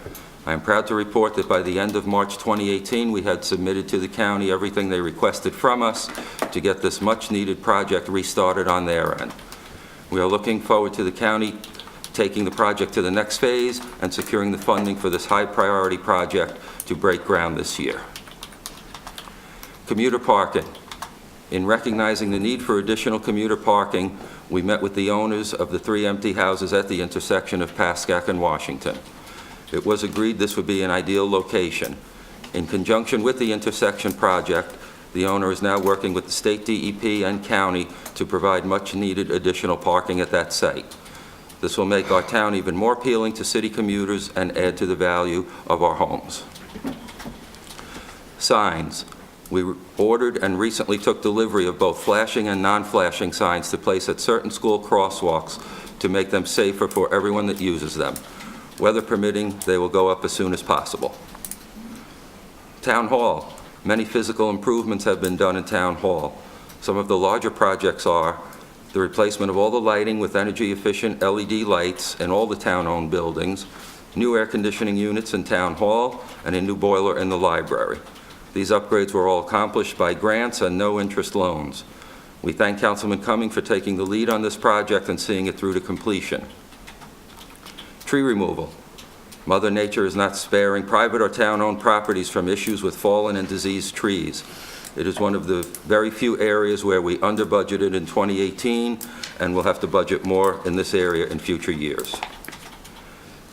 [SPEAKER 6] I am proud to report that by the end of March 2018, we had submitted to the county everything they requested from us to get this much-needed project restarted on their end. We are looking forward to the county taking the project to the next phase and securing the funding for this high-priority project to break ground this year. Commuter parking. In recognizing the need for additional commuter parking, we met with the owners of the 3 empty houses at the intersection of Pascack and Washington. It was agreed this would be an ideal location. In conjunction with the intersection project, the owner is now working with the state DEP and county to provide much-needed additional parking at that site. This will make our town even more appealing to city commuters and add to the value of our homes. Signs. We ordered and recently took delivery of both flashing and non-flashing signs to place at certain school crosswalks to make them safer for everyone that uses them. Weather permitting, they will go up as soon as possible. Town Hall. Many physical improvements have been done in Town Hall. Some of the larger projects are the replacement of all the lighting with energy-efficient LED lights in all the town-owned buildings, new air conditioning units in Town Hall, and a new boiler in the library. These upgrades were all accomplished by grants and no-interest loans. We thank Councilman Cumming for taking the lead on this project and seeing it through to completion. Tree removal. Mother Nature is not sparing private or town-owned properties from issues with fallen and diseased trees. It is one of the very few areas where we under-budgeted in 2018, and we'll have to budget more in this area in future years.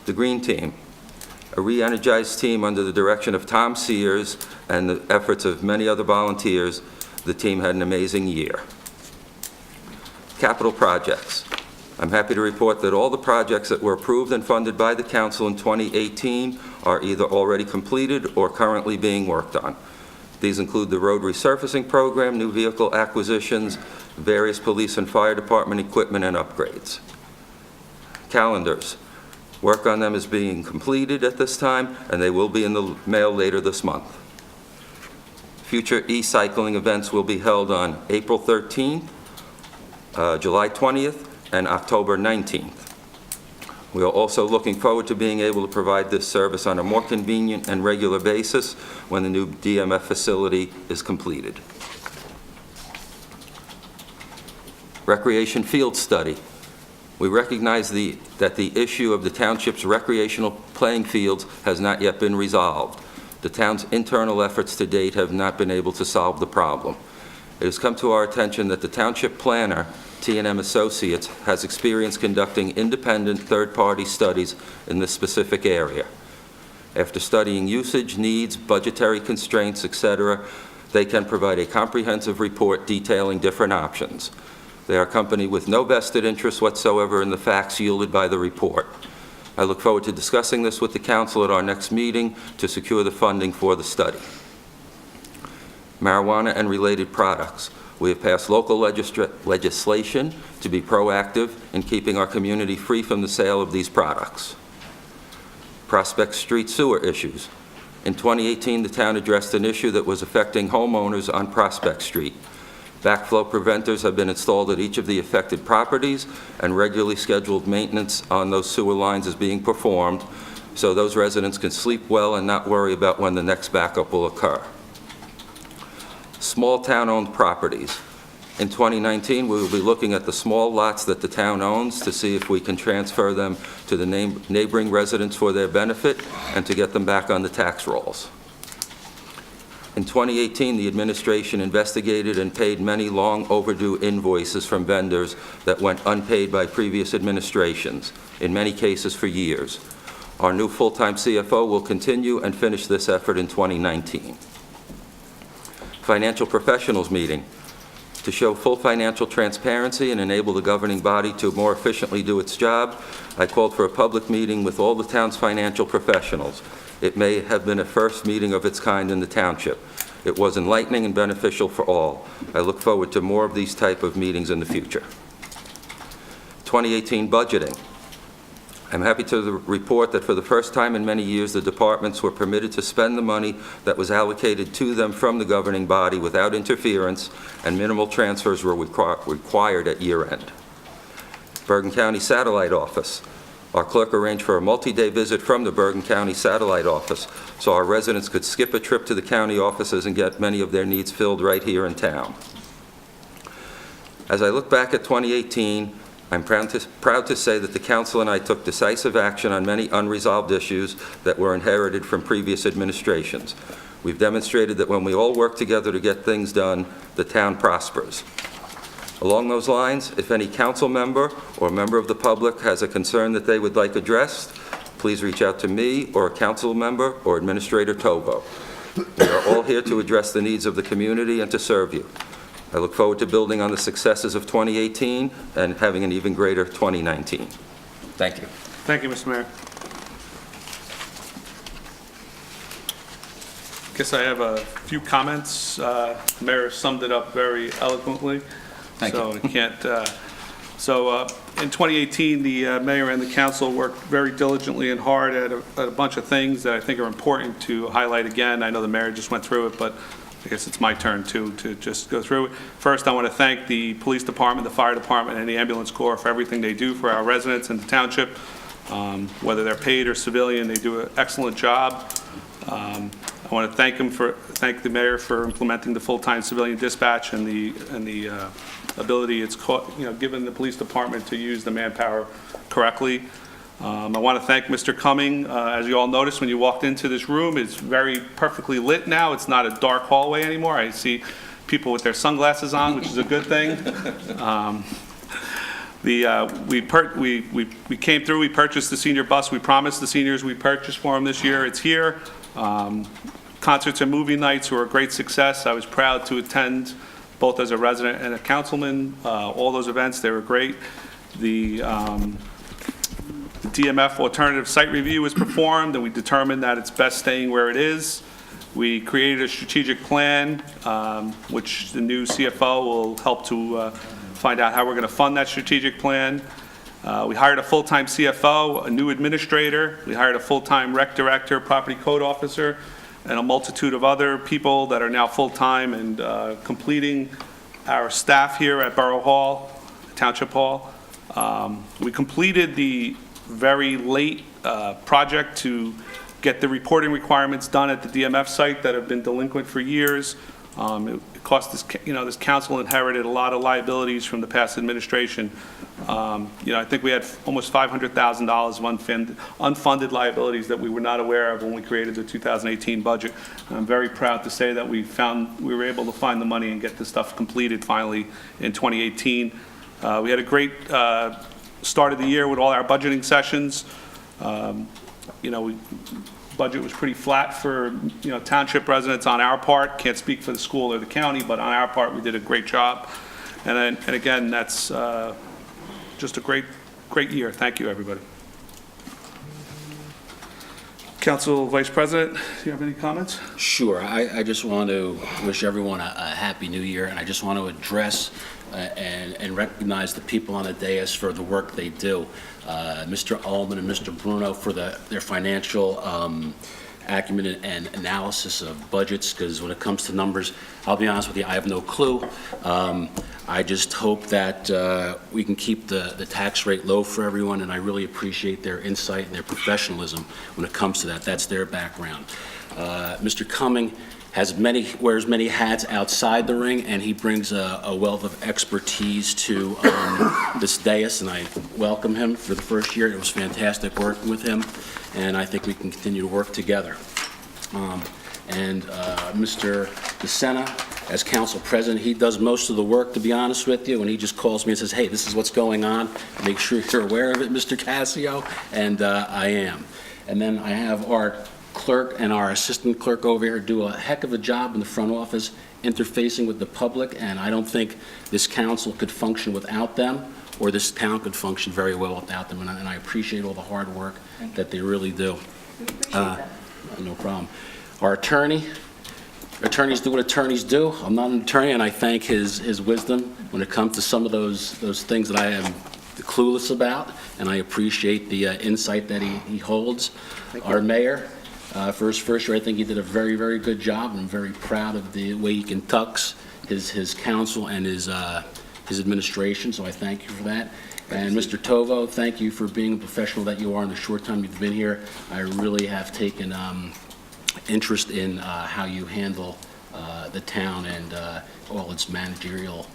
[SPEAKER 6] The Green Team, a re-energized team under the direction of Tom Sears and the efforts of many other volunteers. The team had an amazing year. Capital projects. I'm happy to report that all the projects that were approved and funded by the council in 2018 are either already completed or currently being worked on. These include the road resurfacing program, new vehicle acquisitions, various police and fire department equipment and upgrades. Calendars. Work on them is being completed at this time, and they will be in the mail later this month. Future e-cycling events will be held on April 13th, July 20th, and October 19th. We are also looking forward to being able to provide this service on a more convenient and regular basis when the new DMF facility is completed. Recreation field study. We recognize that the issue of the township's recreational playing fields has not yet been resolved. The town's internal efforts to date have not been able to solve the problem. It has come to our attention that the township planner, T&M Associates, has experience conducting independent third-party studies in this specific area. After studying usage, needs, budgetary constraints, etc., they can provide a comprehensive report detailing different options. They are a company with no vested interest whatsoever in the facts yielded by the report. I look forward to discussing this with the council at our next meeting to secure the funding for the study. Marijuana and related products. We have passed local legislation to be proactive in keeping our community free from the sale of these products. Prospect Street sewer issues. In 2018, the town addressed an issue that was affecting homeowners on Prospect Street. Backflow preventers have been installed at each of the affected properties, and regularly scheduled maintenance on those sewer lines is being performed, so those residents can sleep well and not worry about when the next backup will occur. Small town-owned properties. In 2019, we will be looking at the small lots that the town owns to see if we can transfer them to the neighboring residents for their benefit and to get them back on the tax rolls. In 2018, the administration investigated and paid many long overdue invoices from vendors that went unpaid by previous administrations, in many cases for years. Our new full-time CFO will continue and finish this effort in 2019. Financial professionals meeting. To show full financial transparency and enable the governing body to more efficiently do its job, I called for a public meeting with all the town's financial professionals. It may have been a first meeting of its kind in the township. It was enlightening and beneficial for all. I look forward to more of these type of meetings in the future. 2018 budgeting. I'm happy to report that for the first time in many years, the departments were permitted to spend the money that was allocated to them from the governing body without interference, and minimal transfers were required at year end. Bergen County Satellite Office. Our clerk arranged for a multi-day visit from the Bergen County Satellite Office so our residents could skip a trip to the county offices and get many of their needs filled right here in town. As I look back at 2018, I'm proud to say that the council and I took decisive action on many unresolved issues that were inherited from previous administrations. We've demonstrated that when we all work together to get things done, the town prospers. Along those lines, if any council member or member of the public has a concern that they would like addressed, please reach out to me or a council member or Administrator Tobo. We are all here to address the needs of the community and to serve you. I look forward to building on the successes of 2018 and having an even greater 2019. Thank you.
[SPEAKER 1] Thank you, Mr. Mayor. Guess I have a few comments. The Mayor summed it up very eloquently.
[SPEAKER 6] Thank you.
[SPEAKER 1] So I can't. In 2018, the mayor and the council worked very diligently and hard at a bunch of things that I think are important to highlight again. I know the mayor just went through it, but I guess it's my turn to just go through it. First, I want to thank the police department, the fire department, and the ambulance corps for everything they do for our residents in the township. Whether they're paid or civilian, they do an excellent job. I want to thank the mayor for implementing the full-time civilian dispatch and the ability it's given the police department to use the manpower correctly. I want to thank Mr. Cumming. As you all noticed when you walked into this room, it's very perfectly lit now. It's not a dark hallway anymore. I see people with their sunglasses on, which is a good thing. We came through, we purchased the senior bus. We promised the seniors we purchased for them this year. It's here. Concerts and movie nights were a great success. I was proud to attend both as a resident and a councilman. All those events, they were great. The DMF alternative site review was performed, and we determined that it's best staying where it is. We created a strategic plan, which the new CFO will help to find out how we're going to fund that strategic plan. We hired a full-time CFO, a new administrator. We hired a full-time rec director, property code officer, and a multitude of other people that are now full-time and completing our staff here at Borough Hall, Township Hall. We completed the very late project to get the reporting requirements done at the DMF site that have been delinquent for years. It cost us, this council inherited a lot of liabilities from the past administration. I think we had almost $500,000 of unfunded liabilities that we were not aware of when we created the 2018 budget. And I'm very proud to say that we were able to find the money and get this stuff completed finally in 2018. We had a great start of the year with all our budgeting sessions. Budget was pretty flat for, township residents on our part. Can't speak for the school or the county, but on our part, we did a great job. And again, that's just a great year. Thank you, everybody. Council Vice President, do you have any comments?
[SPEAKER 13] Sure. I just want to wish everyone a Happy New Year, and I just want to address and recognize the people on the dais for the work they do. Mr. Ullman and Mr. Bruno for their financial acumen and analysis of budgets, because when it comes to numbers, I'll be honest with you, I have no clue. I just hope that we can keep the tax rate low for everyone, and I really appreciate their insight and their professionalism when it comes to that. That's their background. Mr. Cumming wears many hats outside the ring, and he brings a wealth of expertise to this dais, and I welcome him for the first year. It was fantastic working with him, and I think we can continue to work together. Mr. DeSena, as council president, he does most of the work, to be honest with you, and he just calls me and says, hey, this is what's going on. Make sure you're aware of it, Mr. Cassio, and I am. And then I have our clerk and our assistant clerk over here do a heck of a job in the front office interfacing with the public, and I don't think this council could function without them, or this town could function very well without them, and I appreciate all the hard work that they really do. No problem. Our attorneys do what attorneys do. I'm not an attorney, and I thank his wisdom when it comes to some of those things that I am clueless about, and I appreciate the insight that he holds. Our mayor, for his first year, I think he did a very, very good job. I'm very proud of the way he conducts his council and his administration, so I thank you for that. And Mr. Tovo, thank you for being the professional that you are in the short time you've been here. I really have taken interest in how you handle the town and all its managerial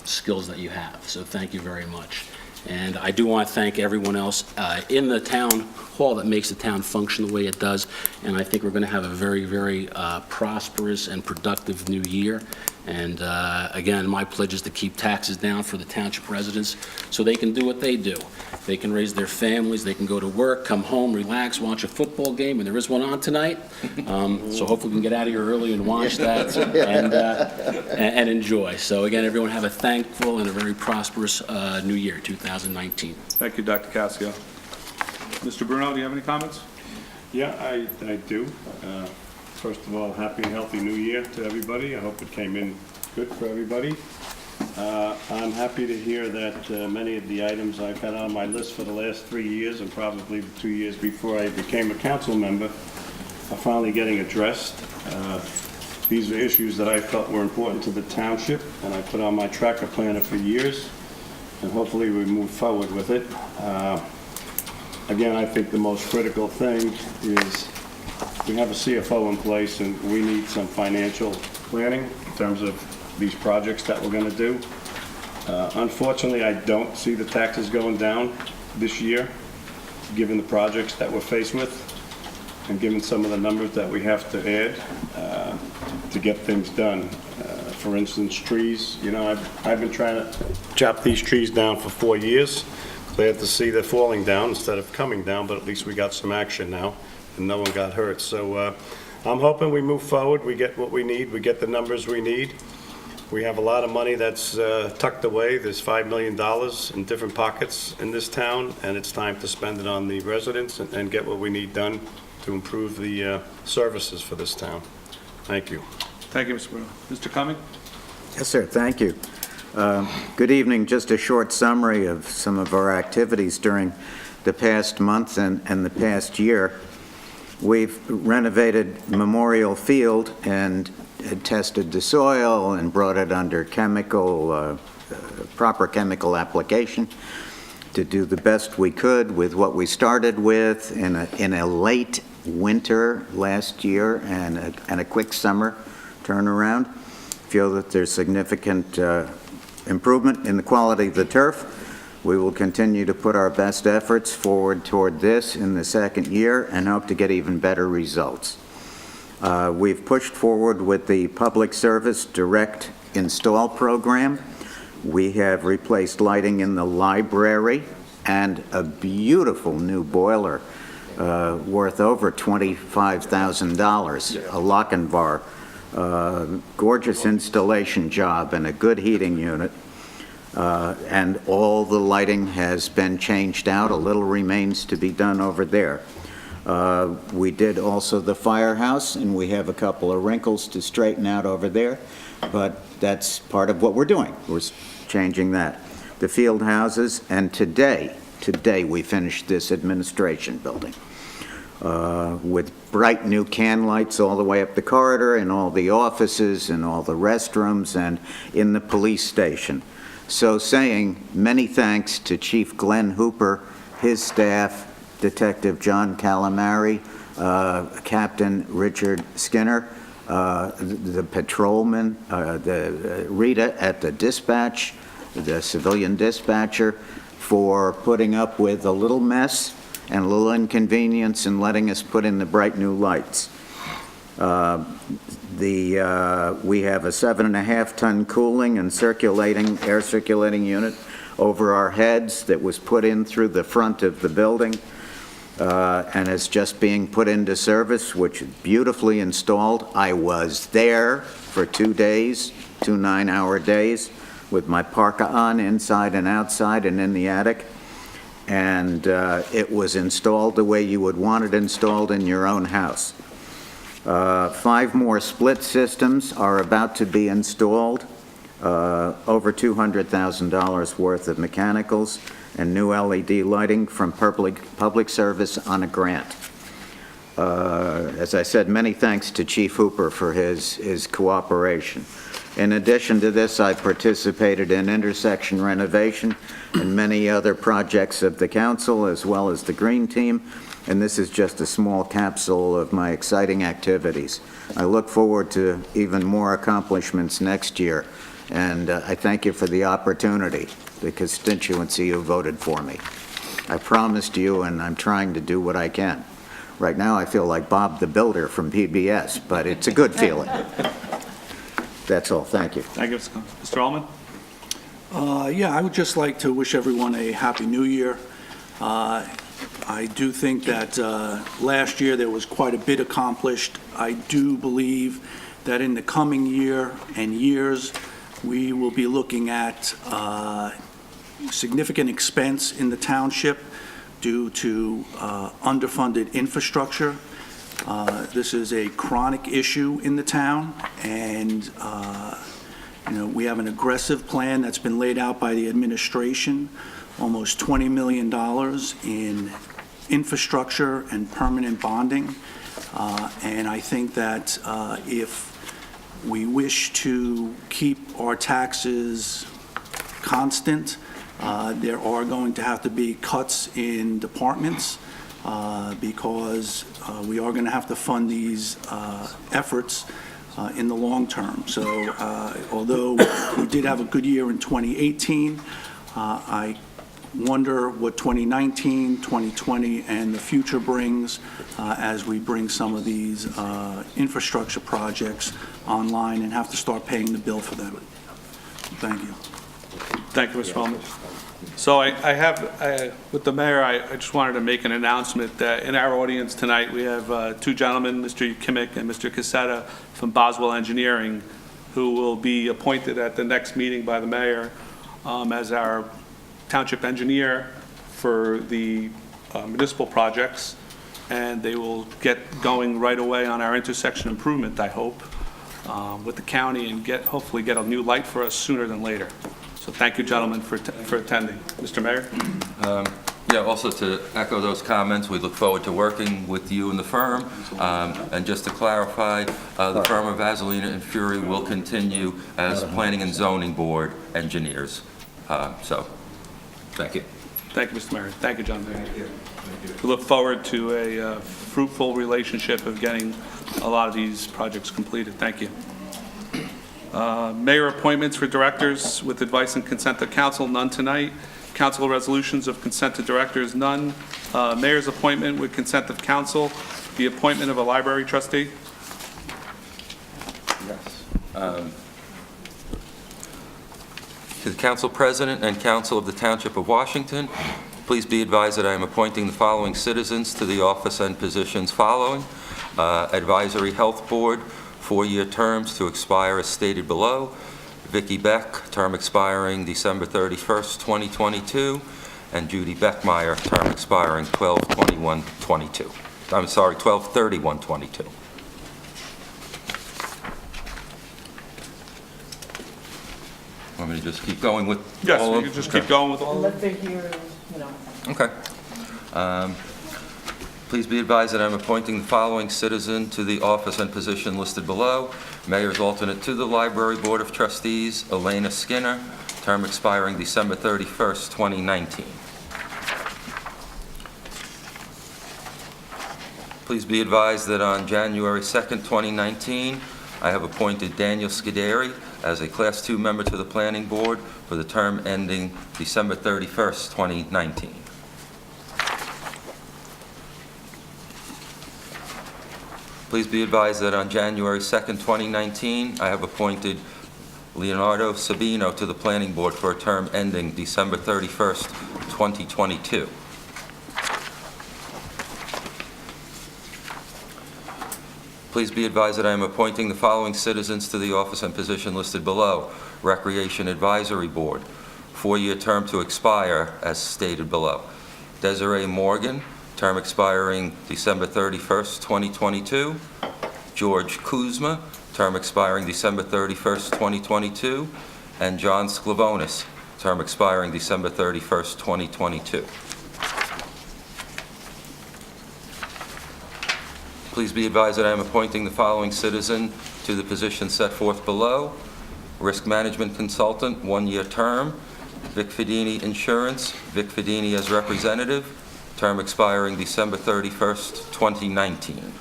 [SPEAKER 13] skills that you have, so thank you very much. And I do want to thank everyone else in the town hall that makes the town function the way it does. And I think we're going to have a very, very prosperous and productive new year. And again, my pledge is to keep taxes down for the township residents so they can do what they do. They can raise their families, they can go to work, come home, relax, watch a football game, and there is one on tonight. So hopefully we can get out of here early and watch that and enjoy. So again, everyone have a thankful and a very prosperous new year, 2019.
[SPEAKER 1] Thank you, Dr. Cassio. Mr. Bruno, do you have any comments?
[SPEAKER 8] Yeah, I do. First of all, happy and healthy new year to everybody. I hope it came in good for everybody. I'm happy to hear that many of the items I've had on my list for the last 3 years and probably the 2 years before I became a council member are finally getting addressed. These are issues that I felt were important to the township, and I put on my tracker planner for years, and hopefully we move forward with it. Again, I think the most critical thing is we have a CFO in place, and we need some financial planning in terms of these projects that we're going to do. Unfortunately, I don't see the taxes going down this year, given the projects that we're faced with, and given some of the numbers that we have to add to get things done. For instance, trees, you know, I've been trying to chop these trees down for 4 years. Glad to see they're falling down instead of coming down, but at least we got some action now, and no one got hurt. So I'm hoping we move forward, we get what we need, we get the numbers we need. We have a lot of money that's tucked away. There's $5 million in different pockets in this town, and it's time to spend it on the residents and get what we need done to improve the services for this town. Thank you.
[SPEAKER 1] Thank you, Mr. Burrow. Mr. Cumming?
[SPEAKER 7] Yes, sir, thank you. Good evening. Just a short summary of some of our activities during the past month and the past year. We've renovated Memorial Field and tested the soil and brought it under proper chemical application to do the best we could with what we started with in a late winter last year and a quick summer turnaround. Feel that there's significant improvement in the quality of the turf. We will continue to put our best efforts forward toward this in the second year and hope to get even better results. We've pushed forward with the Public Service Direct Install program. We have replaced lighting in the library and a beautiful new boiler worth over $25,000, a Lochinvar. Gorgeous installation job and a good heating unit. And all the lighting has been changed out. A little remains to be done over there. We did also the firehouse, and we have a couple of wrinkles to straighten out over there, but that's part of what we're doing. We're changing that. The field houses, and today we finished this administration building. With bright new can lights all the way up the corridor in all the offices and all the restrooms and in the police station. So saying many thanks to Chief Glenn Hooper, his staff, Detective John Calamari, Captain Richard Skinner, the patrolman, the Rita at the dispatch, the civilian dispatcher, for putting up with a little mess and a little inconvenience and letting us put in the bright new lights. We have a 7.5-ton cooling and air circulating unit over our heads that was put in through the front of the building and is just being put into service, which is beautifully installed. I was there for 2 days, 2 9-hour days, with my parka on inside and outside and in the attic. And it was installed the way you would want it installed in your own house. 5 more split systems are about to be installed, over $200,000 worth of mechanicals and new LED lighting from public service on a grant. As I said, many thanks to Chief Hooper for his cooperation. In addition to this, I participated in intersection renovation and many other projects of the council, as well as the Green Team, and this is just a small capsule of my exciting activities. I look forward to even more accomplishments next year, and I thank you for the opportunity, the constituency who voted for me. I promised you, and I'm trying to do what I can. Right now, I feel like Bob the Builder from PBS, but it's a good feeling. That's all. Thank you.
[SPEAKER 1] Thank you, Mr. Allman.
[SPEAKER 4] Yeah, I would just like to wish everyone a Happy New Year. I do think that last year there was quite a bit accomplished. I do believe that in the coming year and years, we will be looking at significant expense in the township due to underfunded infrastructure. This is a chronic issue in the town, and we have an aggressive plan that's been laid out by the administration, almost $20 million in infrastructure and permanent bonding. And I think that if we wish to keep our taxes constant There are going to have to be cuts in departments because we are going to have to fund these efforts in the long term. So although we did have a good year in 2018, I wonder what 2019, 2020, and the future brings as we bring some of these infrastructure projects online and have to start paying the bill for them. Thank you.
[SPEAKER 1] Thank you, Mr. Wellman. So I have, with the mayor, I just wanted to make an announcement that in our audience tonight, we have two gentlemen, Mr. Kimmick and Mr. Cassetta from Boswell Engineering, who will be appointed at the next meeting by the mayor as our township engineer for the municipal projects, and they will get going right away on our intersection improvement, I hope, with the county, and hopefully get a new light for us sooner than later. So thank you, gentlemen, for attending. Mr. Mayor?
[SPEAKER 6] Yeah, also to echo those comments, we look forward to working with you and the firm. And just to clarify, the firm of Vaseline and Fury will continue as Planning and Zoning Board engineers. So, thank you.
[SPEAKER 1] Thank you, Mr. Mayor. Thank you, John. Thank you. We look forward to a fruitful relationship of getting a lot of these projects completed. Thank you. Mayor appointments for directors with advice and consent of council, none tonight. Council resolutions of consent to directors, none. Mayor's appointment with consent of council, the appointment of a library trustee.
[SPEAKER 6] Yes. To the council president and council of the Township of Washington, please be advised that I am appointing the following citizens to the office and positions following. Advisory Health Board, 4-year terms to expire as stated below. Vicki Beck, term expiring December 31st, 2022, and Judy Beckmeyer, term expiring 12/21/22. I'm sorry, 12/31/22. Want me to just keep going with all
[SPEAKER 1] Yes,
[SPEAKER 6] of
[SPEAKER 1] we
[SPEAKER 6] them?
[SPEAKER 1] can just keep going with all of them.
[SPEAKER 2] Let the hearing, you know.
[SPEAKER 6] Okay. Please be advised that I'm appointing the following citizen to the office and position listed below. Mayor's alternate to the Library Board of Trustees, Elena Skinner, term expiring December 31st, 2019. Please be advised that on January 2nd, 2019, I have appointed Daniel Scuderi as a Class 2 member to the Planning Board for the term ending December 31st, 2019. Please be advised that on January 2nd, 2019, I have appointed Leonardo Sabino to the Planning Board for a term ending December 31st, 2022. Please be advised that I am appointing the following citizens to the office and position listed below. Recreation Advisory Board, 4-year term to expire as stated below. Desiree Morgan, term expiring December 31st, 2022. George Kuzma, term expiring December 31st, 2022. And John Sklavonis, term expiring December 31st, 2022. Please be advised that I am appointing the following citizen to the position set forth below. Risk Management Consultant, 1-year term. Vic Fedini Insurance, Vic Fedini as representative, term expiring December 31st, 2019.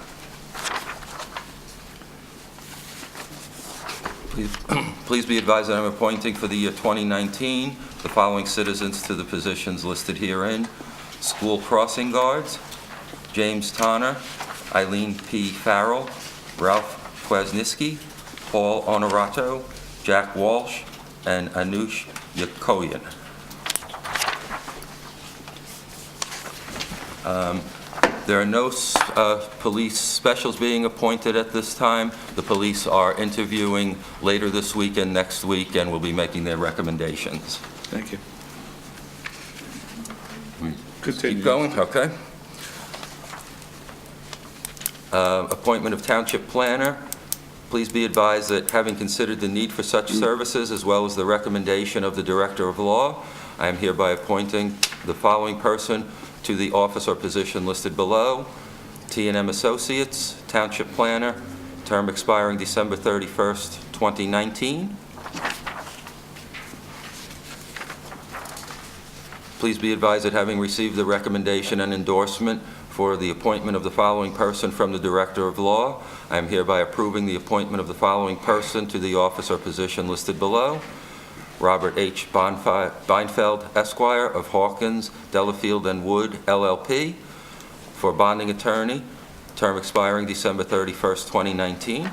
[SPEAKER 6] Please be advised that I'm appointing for the year 2019 the following citizens to the positions listed herein. School crossing guards, James Tonner, Eileen P. Farrell, Ralph Kwasniewski, Paul Honorato, Jack Walsh, and Anush Yakoyan. There are no police specials being appointed at this time. The police are interviewing later this week and next week and will be making their recommendations.
[SPEAKER 1] Thank you.
[SPEAKER 6] Continue. Keep going, okay. Appointment of Township Planner. Please be advised that having considered the need for such services as well as the recommendation of the Director of Law, I am hereby appointing the following person to the office or position listed below. T&M Associates, Township Planner, term expiring December 31st, 2019. Please be advised that having received the recommendation and endorsement for the appointment of the following person from the Director of Law, I am hereby approving the appointment of the following person to the office or position listed below. Robert H. Beinfeld, Esquire, of Hawkins, Delafield, and Wood, LLP, for bonding attorney, term expiring December 31st, 2019.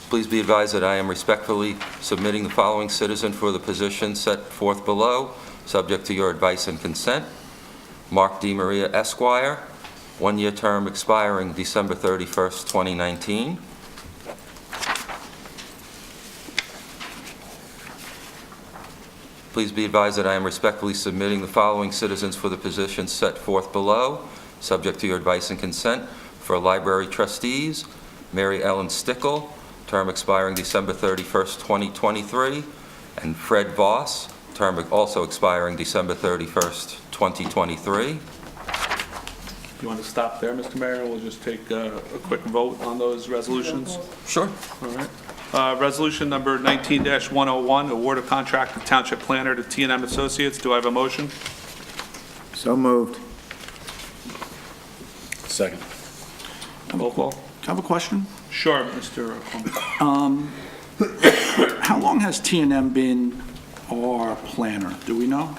[SPEAKER 6] Please be advised that I am respectfully submitting the following citizen for the position set forth below, subject to your advice and consent. Mark D. Maria, Esquire, one-year term expiring December 31st, 2019. Please be advised that I am respectfully submitting the following citizens for the position set forth below, subject to your advice and consent. For library trustees, Mary Ellen Stickle, term expiring December 31st, 2023, and Fred Voss, term also expiring December 31st, 2023.
[SPEAKER 1] You want to stop there, Mr. Mayor? We'll just take a quick vote on those resolutions.
[SPEAKER 6] Sure.
[SPEAKER 1] All right. Resolution number 19-101, award of contract to Township Planner to T&M Associates. Do I have a motion?
[SPEAKER 7] So moved.
[SPEAKER 13] Second.
[SPEAKER 1] Roll call.
[SPEAKER 4] I have a question.
[SPEAKER 1] Sure, Mr. Coleman.
[SPEAKER 4] How long has T&M been our planner? Do we know?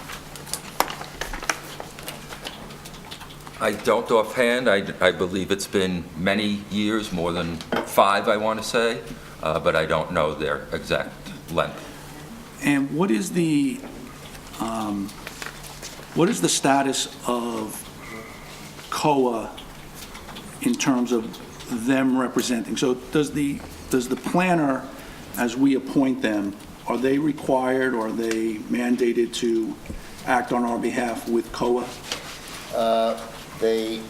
[SPEAKER 6] I don't offhand. I believe it's been many years, more than 5, I want to say, but I don't know their exact length.
[SPEAKER 4] And what is the status of COA in terms of them representing? So does the planner, as we appoint them, are they required or are they mandated to act on our behalf with COA?
[SPEAKER 9] They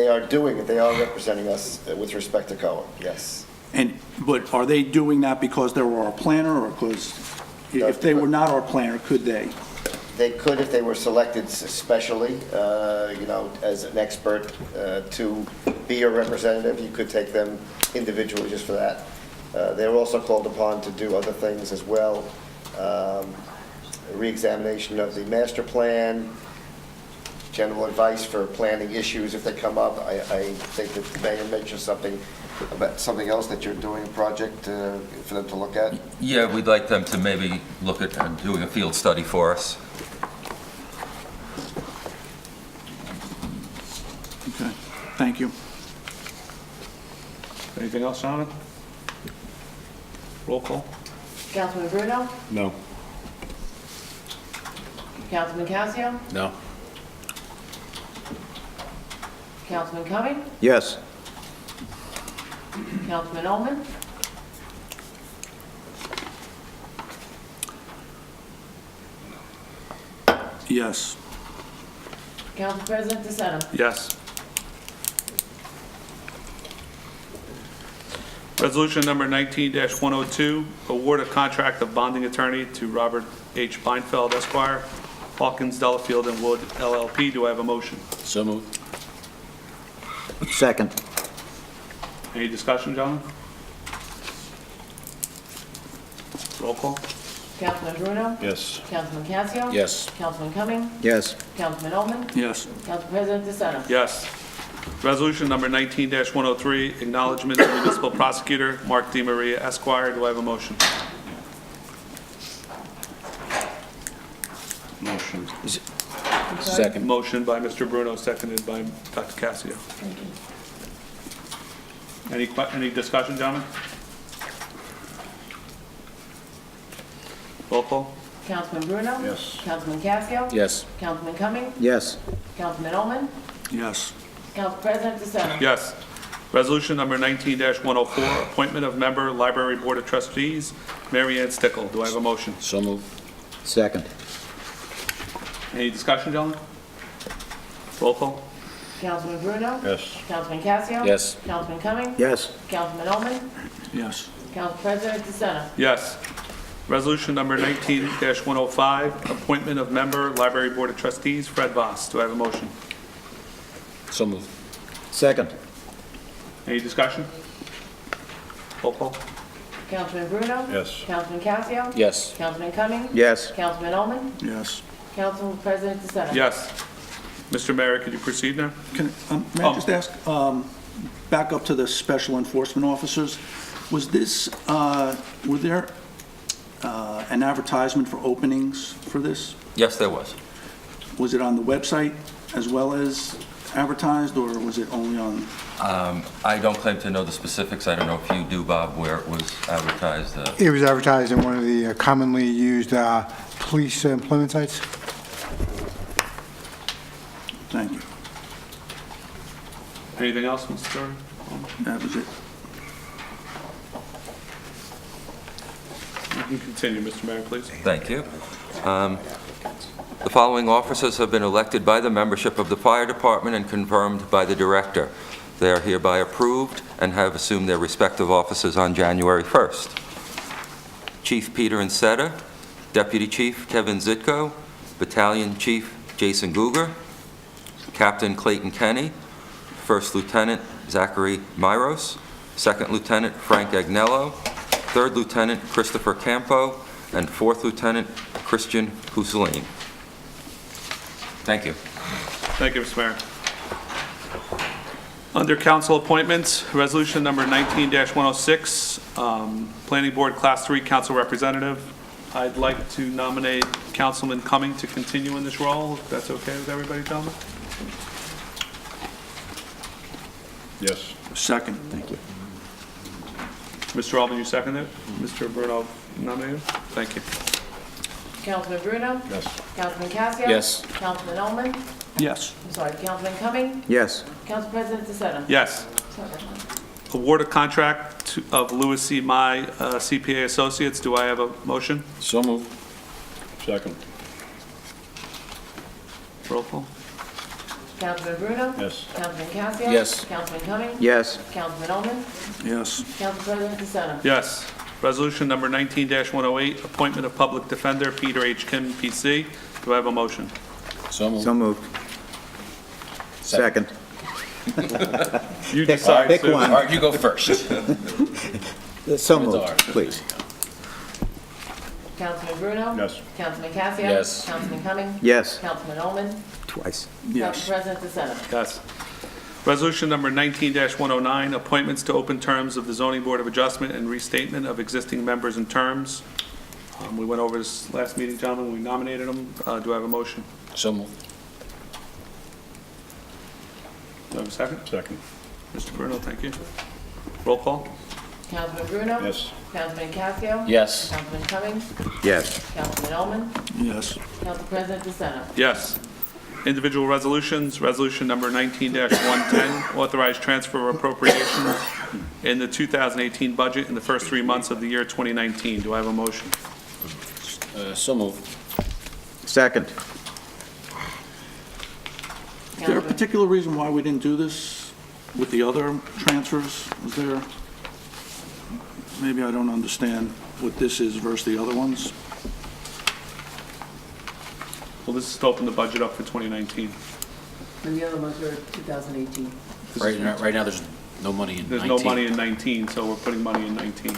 [SPEAKER 9] are doing it, they are representing us with respect to COA, yes.
[SPEAKER 4] But are they doing that because they were our planner, or because if they were not our planner, could they?
[SPEAKER 9] They could if they were selected specially, as an expert to be your representative. You could take them individually just for that. They were also called upon to do other things as well. Re-examination of the master plan, general advice for planning issues if they come up. I think that the mayor mentioned something about something else that you're doing a project for them to look at.
[SPEAKER 6] Yeah, we'd like them to maybe look at doing a field study for us.
[SPEAKER 4] Okay, thank you.
[SPEAKER 1] Anything else, Jonathan? Roll call.
[SPEAKER 2] Councilman Bruno?
[SPEAKER 10] No.
[SPEAKER 2] Councilman Casio?
[SPEAKER 13] No.
[SPEAKER 2] Councilman Cumming?
[SPEAKER 7] Yes.
[SPEAKER 2] Councilman Ullman?
[SPEAKER 4] Yes.
[SPEAKER 2] Council President DeSena?
[SPEAKER 1] Yes. Resolution number 19-102, award a contract of bonding attorney to Robert H. Beinfeld, Esquire, Hawkins, Delafield, and Wood, LLP. Do I have a motion?
[SPEAKER 13] So moved.
[SPEAKER 7] Second.
[SPEAKER 1] Any discussion, gentlemen? Roll call.
[SPEAKER 2] Councilman Bruno?
[SPEAKER 10] Yes.
[SPEAKER 2] Councilman Casio?
[SPEAKER 13] Yes.
[SPEAKER 2] Councilman Cumming?
[SPEAKER 7] Yes.
[SPEAKER 2] Councilman Ullman?
[SPEAKER 4] Yes.
[SPEAKER 2] Council President DeSena?
[SPEAKER 1] Yes. Resolution number 19-103, acknowledgement of municipal prosecutor Mark D. Maria, Esquire. Do I have a motion?
[SPEAKER 10] Motion.
[SPEAKER 13] Second.
[SPEAKER 1] Motion by Mr. Bruno, seconded by Dr. Casio. Any discussion, gentlemen? Roll call.
[SPEAKER 2] Councilman Bruno?
[SPEAKER 10] Yes.
[SPEAKER 2] Councilman Casio?
[SPEAKER 13] Yes.
[SPEAKER 2] Councilman Cumming?
[SPEAKER 7] Yes.
[SPEAKER 2] Councilman Ullman?
[SPEAKER 4] Yes.
[SPEAKER 2] Council President DeSena?
[SPEAKER 1] Yes. Resolution number 19-104, appointment of member, Library Board of Trustees, Mary Ann Stickle. Do I have a motion?
[SPEAKER 13] So moved.
[SPEAKER 7] Second.
[SPEAKER 1] Any discussion, gentlemen? Roll call.
[SPEAKER 2] Councilman Bruno?
[SPEAKER 10] Yes.
[SPEAKER 2] Councilman Casio?
[SPEAKER 13] Yes.
[SPEAKER 2] Councilman Cumming?
[SPEAKER 7] Yes.
[SPEAKER 2] Councilman Ullman?
[SPEAKER 4] Yes.
[SPEAKER 2] Council President DeSena?
[SPEAKER 1] Yes. Resolution number 19-105, appointment of member, Library Board of Trustees, Fred Voss. Do I have a motion?
[SPEAKER 13] So moved.
[SPEAKER 7] Second.
[SPEAKER 1] Any discussion? Roll call.
[SPEAKER 2] Councilman Bruno?
[SPEAKER 10] Yes.
[SPEAKER 2] Councilman Casio?
[SPEAKER 13] Yes.
[SPEAKER 2] Councilman Cummings?
[SPEAKER 7] Yes.
[SPEAKER 2] Councilman Ullman?
[SPEAKER 4] Yes.
[SPEAKER 2] Council President DeSena?
[SPEAKER 1] Yes. Mr. Mayor, could you proceed now?
[SPEAKER 4] May I just ask, back up to the special enforcement officers, was this, were there an advertisement for openings for this?
[SPEAKER 6] Yes, there was.
[SPEAKER 4] Was it on the website as well as advertised, or was it only on?
[SPEAKER 6] I don't claim to know the specifics. I don't know if you do, Bob, where it was advertised.
[SPEAKER 3] It was advertised in one of the commonly used police employment sites.
[SPEAKER 4] Thank you.
[SPEAKER 1] Anything else, Mr. Jordan?
[SPEAKER 4] That was it.
[SPEAKER 1] You can continue, Mr. Mayor, please.
[SPEAKER 6] Thank you. The following officers have been elected by the membership of the fire department and confirmed by the director. They are hereby approved and have assumed their respective offices on January 1st. Chief Peter Insetta, Deputy Chief Kevin Zitko, Battalion Chief Jason Guger, Captain Clayton Kenny, First Lieutenant Zachary Myros, Second Lieutenant Frank Agnello, Third Lieutenant Christopher Campo, and Fourth Lieutenant Christian Hussein. Thank you.
[SPEAKER 1] Thank you, Mr. Mayor. Under council appointments, resolution number 19-106, Planning Board Class 3 Council Representative. I'd like to nominate Councilman Cumming to continue in this role, if that's okay with everybody, gentlemen?
[SPEAKER 10] Yes.
[SPEAKER 4] Second. Thank you.
[SPEAKER 1] Mr. Alban, you second it? Mr. Bruno nominated? Thank you.
[SPEAKER 2] Councilman Bruno?
[SPEAKER 10] Yes.
[SPEAKER 2] Councilman Casio?
[SPEAKER 13] Yes.
[SPEAKER 2] Councilman Ullman?
[SPEAKER 4] Yes.
[SPEAKER 2] I'm sorry, Councilman Cummings?
[SPEAKER 7] Yes.
[SPEAKER 2] Council President DeSena?
[SPEAKER 1] Yes. Award a contract of Louis C. Mai CPA Associates. Do I have a motion?
[SPEAKER 13] So moved.
[SPEAKER 10] Second.
[SPEAKER 1] Roll call.
[SPEAKER 2] Councilman Bruno?
[SPEAKER 10] Yes.
[SPEAKER 2] Councilman Casio?
[SPEAKER 13] Yes.
[SPEAKER 2] Councilman Cummings?
[SPEAKER 7] Yes.
[SPEAKER 2] Councilman Ullman?
[SPEAKER 4] Yes.
[SPEAKER 2] Council President DeSena?
[SPEAKER 1] Yes. Resolution number 19-108, appointment of public defender Peter H. Kim, PC. Do I have a motion?
[SPEAKER 13] So moved.
[SPEAKER 7] So moved. Second.
[SPEAKER 1] You decide,
[SPEAKER 7] Pick
[SPEAKER 1] Sue.
[SPEAKER 7] one.
[SPEAKER 13] All right, you go first.
[SPEAKER 7] So
[SPEAKER 13] It's
[SPEAKER 7] moved,
[SPEAKER 13] ours.
[SPEAKER 7] please.
[SPEAKER 2] Councilman Bruno?
[SPEAKER 10] Yes.
[SPEAKER 2] Councilman Casio?
[SPEAKER 13] Yes.
[SPEAKER 2] Councilman Cummings?
[SPEAKER 7] Yes.
[SPEAKER 2] Councilman Ullman?
[SPEAKER 7] Twice.
[SPEAKER 2] Council President DeSena?
[SPEAKER 1] Yes. Resolution number 19-109, appointments to open terms of the Zoning Board of Adjustment and restatement of existing members and terms. We went over this last meeting, gentlemen. We nominated them. Do I have a motion?
[SPEAKER 13] So moved.
[SPEAKER 1] Do I have a second?
[SPEAKER 10] Second.
[SPEAKER 1] Mr. Bruno, thank you. Roll call.
[SPEAKER 2] Councilman Bruno?
[SPEAKER 10] Yes.
[SPEAKER 2] Councilman Casio?
[SPEAKER 13] Yes.
[SPEAKER 2] Councilman Cummings?
[SPEAKER 7] Yes.
[SPEAKER 2] Councilman Ullman?
[SPEAKER 4] Yes.
[SPEAKER 2] Council President DeSena?
[SPEAKER 1] Yes. Individual resolutions, resolution number 19-110, authorize transfer of appropriations in the 2018 budget in the first 3 months of the year 2019. Do I have a motion?
[SPEAKER 13] So moved.
[SPEAKER 7] Second.
[SPEAKER 4] Is there a particular reason why we didn't do this with the other transfers? Was there, maybe I don't understand what this is versus the other ones?
[SPEAKER 1] Well, this is to open the budget up for 2019.
[SPEAKER 2] And the other ones are 2018.
[SPEAKER 13] Right now, there's no money in 19.
[SPEAKER 1] There's no money in 19, so we're putting money in 19.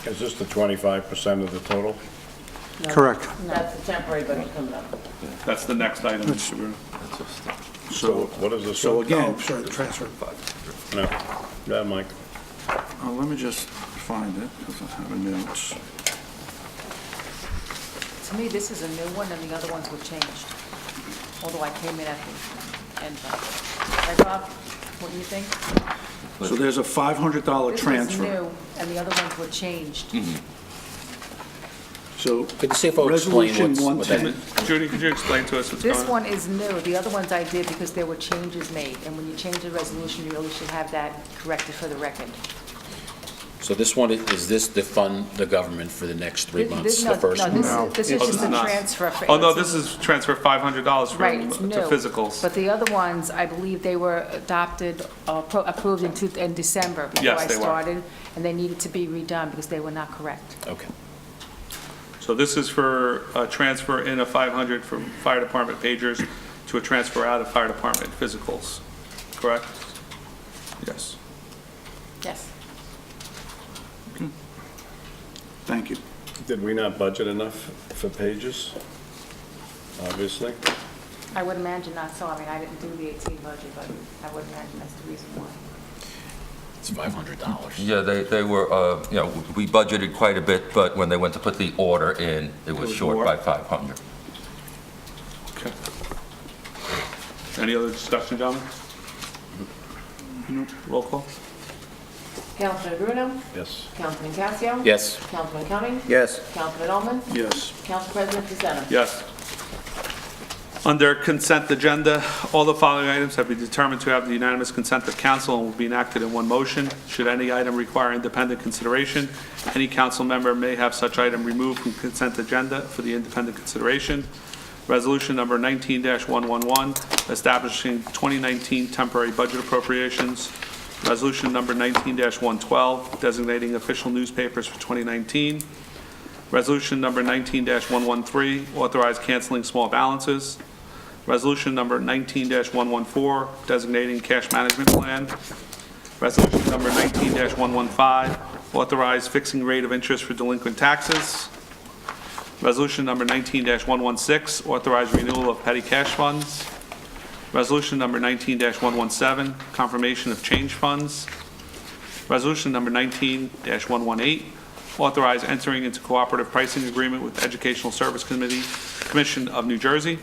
[SPEAKER 10] Is this the 25% of the total?
[SPEAKER 3] Correct.
[SPEAKER 2] That's the temporary budget coming up.
[SPEAKER 1] That's the next item, Mr. Bruno.
[SPEAKER 10] So what is this?
[SPEAKER 4] So again,
[SPEAKER 3] Sorry, the transfer.
[SPEAKER 10] No. Yeah, Mike.
[SPEAKER 4] let me just find it, because I have a note.
[SPEAKER 5] To me, this is a new one, and the other ones were changed, although I came in at the end. Right, Bob? What do you think?
[SPEAKER 4] So there's a $500
[SPEAKER 5] This was
[SPEAKER 4] transfer.
[SPEAKER 5] new, and the other ones were changed.
[SPEAKER 4] So
[SPEAKER 13] Could the CFO explain
[SPEAKER 4] Resolution
[SPEAKER 13] what that
[SPEAKER 4] 110.
[SPEAKER 1] Judy, could you explain to us what's going
[SPEAKER 5] This
[SPEAKER 1] on?
[SPEAKER 5] one is new. The other ones I did because there were changes made, and when you change the resolution, you really should have that corrected for the record.
[SPEAKER 13] So this one, is this to fund the government for the next 3 months,
[SPEAKER 5] No,
[SPEAKER 13] the first
[SPEAKER 5] no,
[SPEAKER 13] one?
[SPEAKER 5] this is
[SPEAKER 1] Oh,
[SPEAKER 5] just
[SPEAKER 1] this
[SPEAKER 5] a
[SPEAKER 1] is not.
[SPEAKER 5] transfer.
[SPEAKER 1] Oh, no, this is transfer $500
[SPEAKER 5] Right, it's
[SPEAKER 1] from,
[SPEAKER 5] new.
[SPEAKER 1] to physicals.
[SPEAKER 5] But the other ones, I believe they were adopted, approved in December before
[SPEAKER 1] Yes,
[SPEAKER 5] I
[SPEAKER 1] they were.
[SPEAKER 5] started, and they needed to be redone because they were not correct.
[SPEAKER 13] Okay.
[SPEAKER 1] So this is for a transfer in of 500 from fire department pagers to a transfer out of fire department physicals, correct? Yes.
[SPEAKER 5] Yes.
[SPEAKER 4] Thank you.
[SPEAKER 8] Did we not budget enough for pages? Obviously.
[SPEAKER 5] I would imagine not so. I mean, I didn't do the 18 budget, but I would imagine that's the reason why.
[SPEAKER 13] It's $500.
[SPEAKER 6] Yeah, they were, we budgeted quite a bit, but when they went to put the order in, it was short
[SPEAKER 1] more?
[SPEAKER 6] by 500.
[SPEAKER 1] Okay. Any other discussion, gentlemen? Roll call?
[SPEAKER 2] Councilman Bruno?
[SPEAKER 8] Yes.
[SPEAKER 2] Councilman Casio?
[SPEAKER 13] Yes.
[SPEAKER 2] Councilman Cummings?
[SPEAKER 7] Yes.
[SPEAKER 2] Councilman Ullman?
[SPEAKER 4] Yes.
[SPEAKER 2] Council President DeSena?
[SPEAKER 1] Yes. Under consent agenda, all the following items have been determined to have the unanimous consent of council and will be enacted in one motion. Should any item require independent consideration, any council member may have such item removed from consent agenda for the independent consideration. Resolution number 19-111, establishing 2019 temporary budget appropriations. Resolution number 19-112, designating official newspapers for 2019. Resolution number 19-113, authorize canceling small balances. Resolution number 19-114, designating cash management plan. Resolution number 19-115, authorize fixing rate of interest for delinquent taxes. Resolution number 19-116, authorize renewal of petty cash funds. Resolution number 19-117, confirmation of change funds. Resolution number 19-118, authorize entering into cooperative pricing agreement with Educational Service Commission of New Jersey.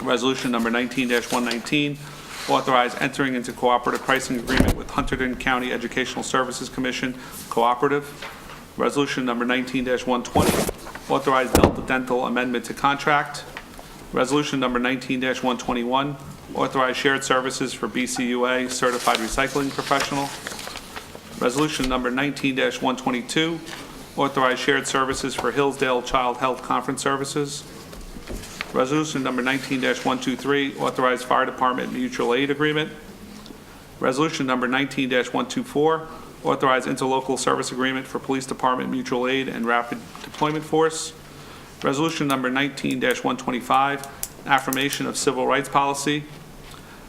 [SPEAKER 1] Resolution number 19-119, authorize entering into cooperative pricing agreement with Hunterdon County Educational Services Commission Cooperative. Resolution number 19-120, authorize Delta Dental amendment to contract. Resolution number 19-121, authorize shared services for BCUA certified recycling professional. Resolution number 19-122, authorize shared services for Hillsdale Child Health Conference Services. Resolution number 19-123, authorize fire department mutual aid agreement. Resolution number 19-124, authorize interlocal service agreement for police department mutual aid and rapid deployment force. Resolution number 19-125, affirmation of civil rights policy.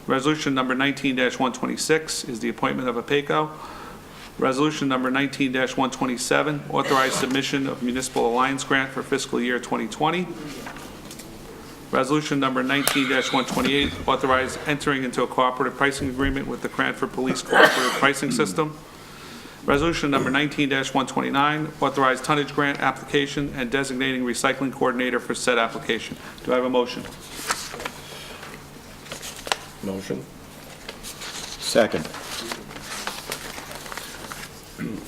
[SPEAKER 1] Resolution number 19-126 is the appointment of a PACO. Resolution number 19-127, authorize submission of municipal alliance grant for fiscal year 2020. Resolution number 19-128, authorize entering into a cooperative pricing agreement with the Cranford Police Cooperative Pricing System. Resolution number 19-129, authorize tonnage grant application and designating recycling coordinator for said application. Do I have a motion?
[SPEAKER 8] Motion?
[SPEAKER 7] Second.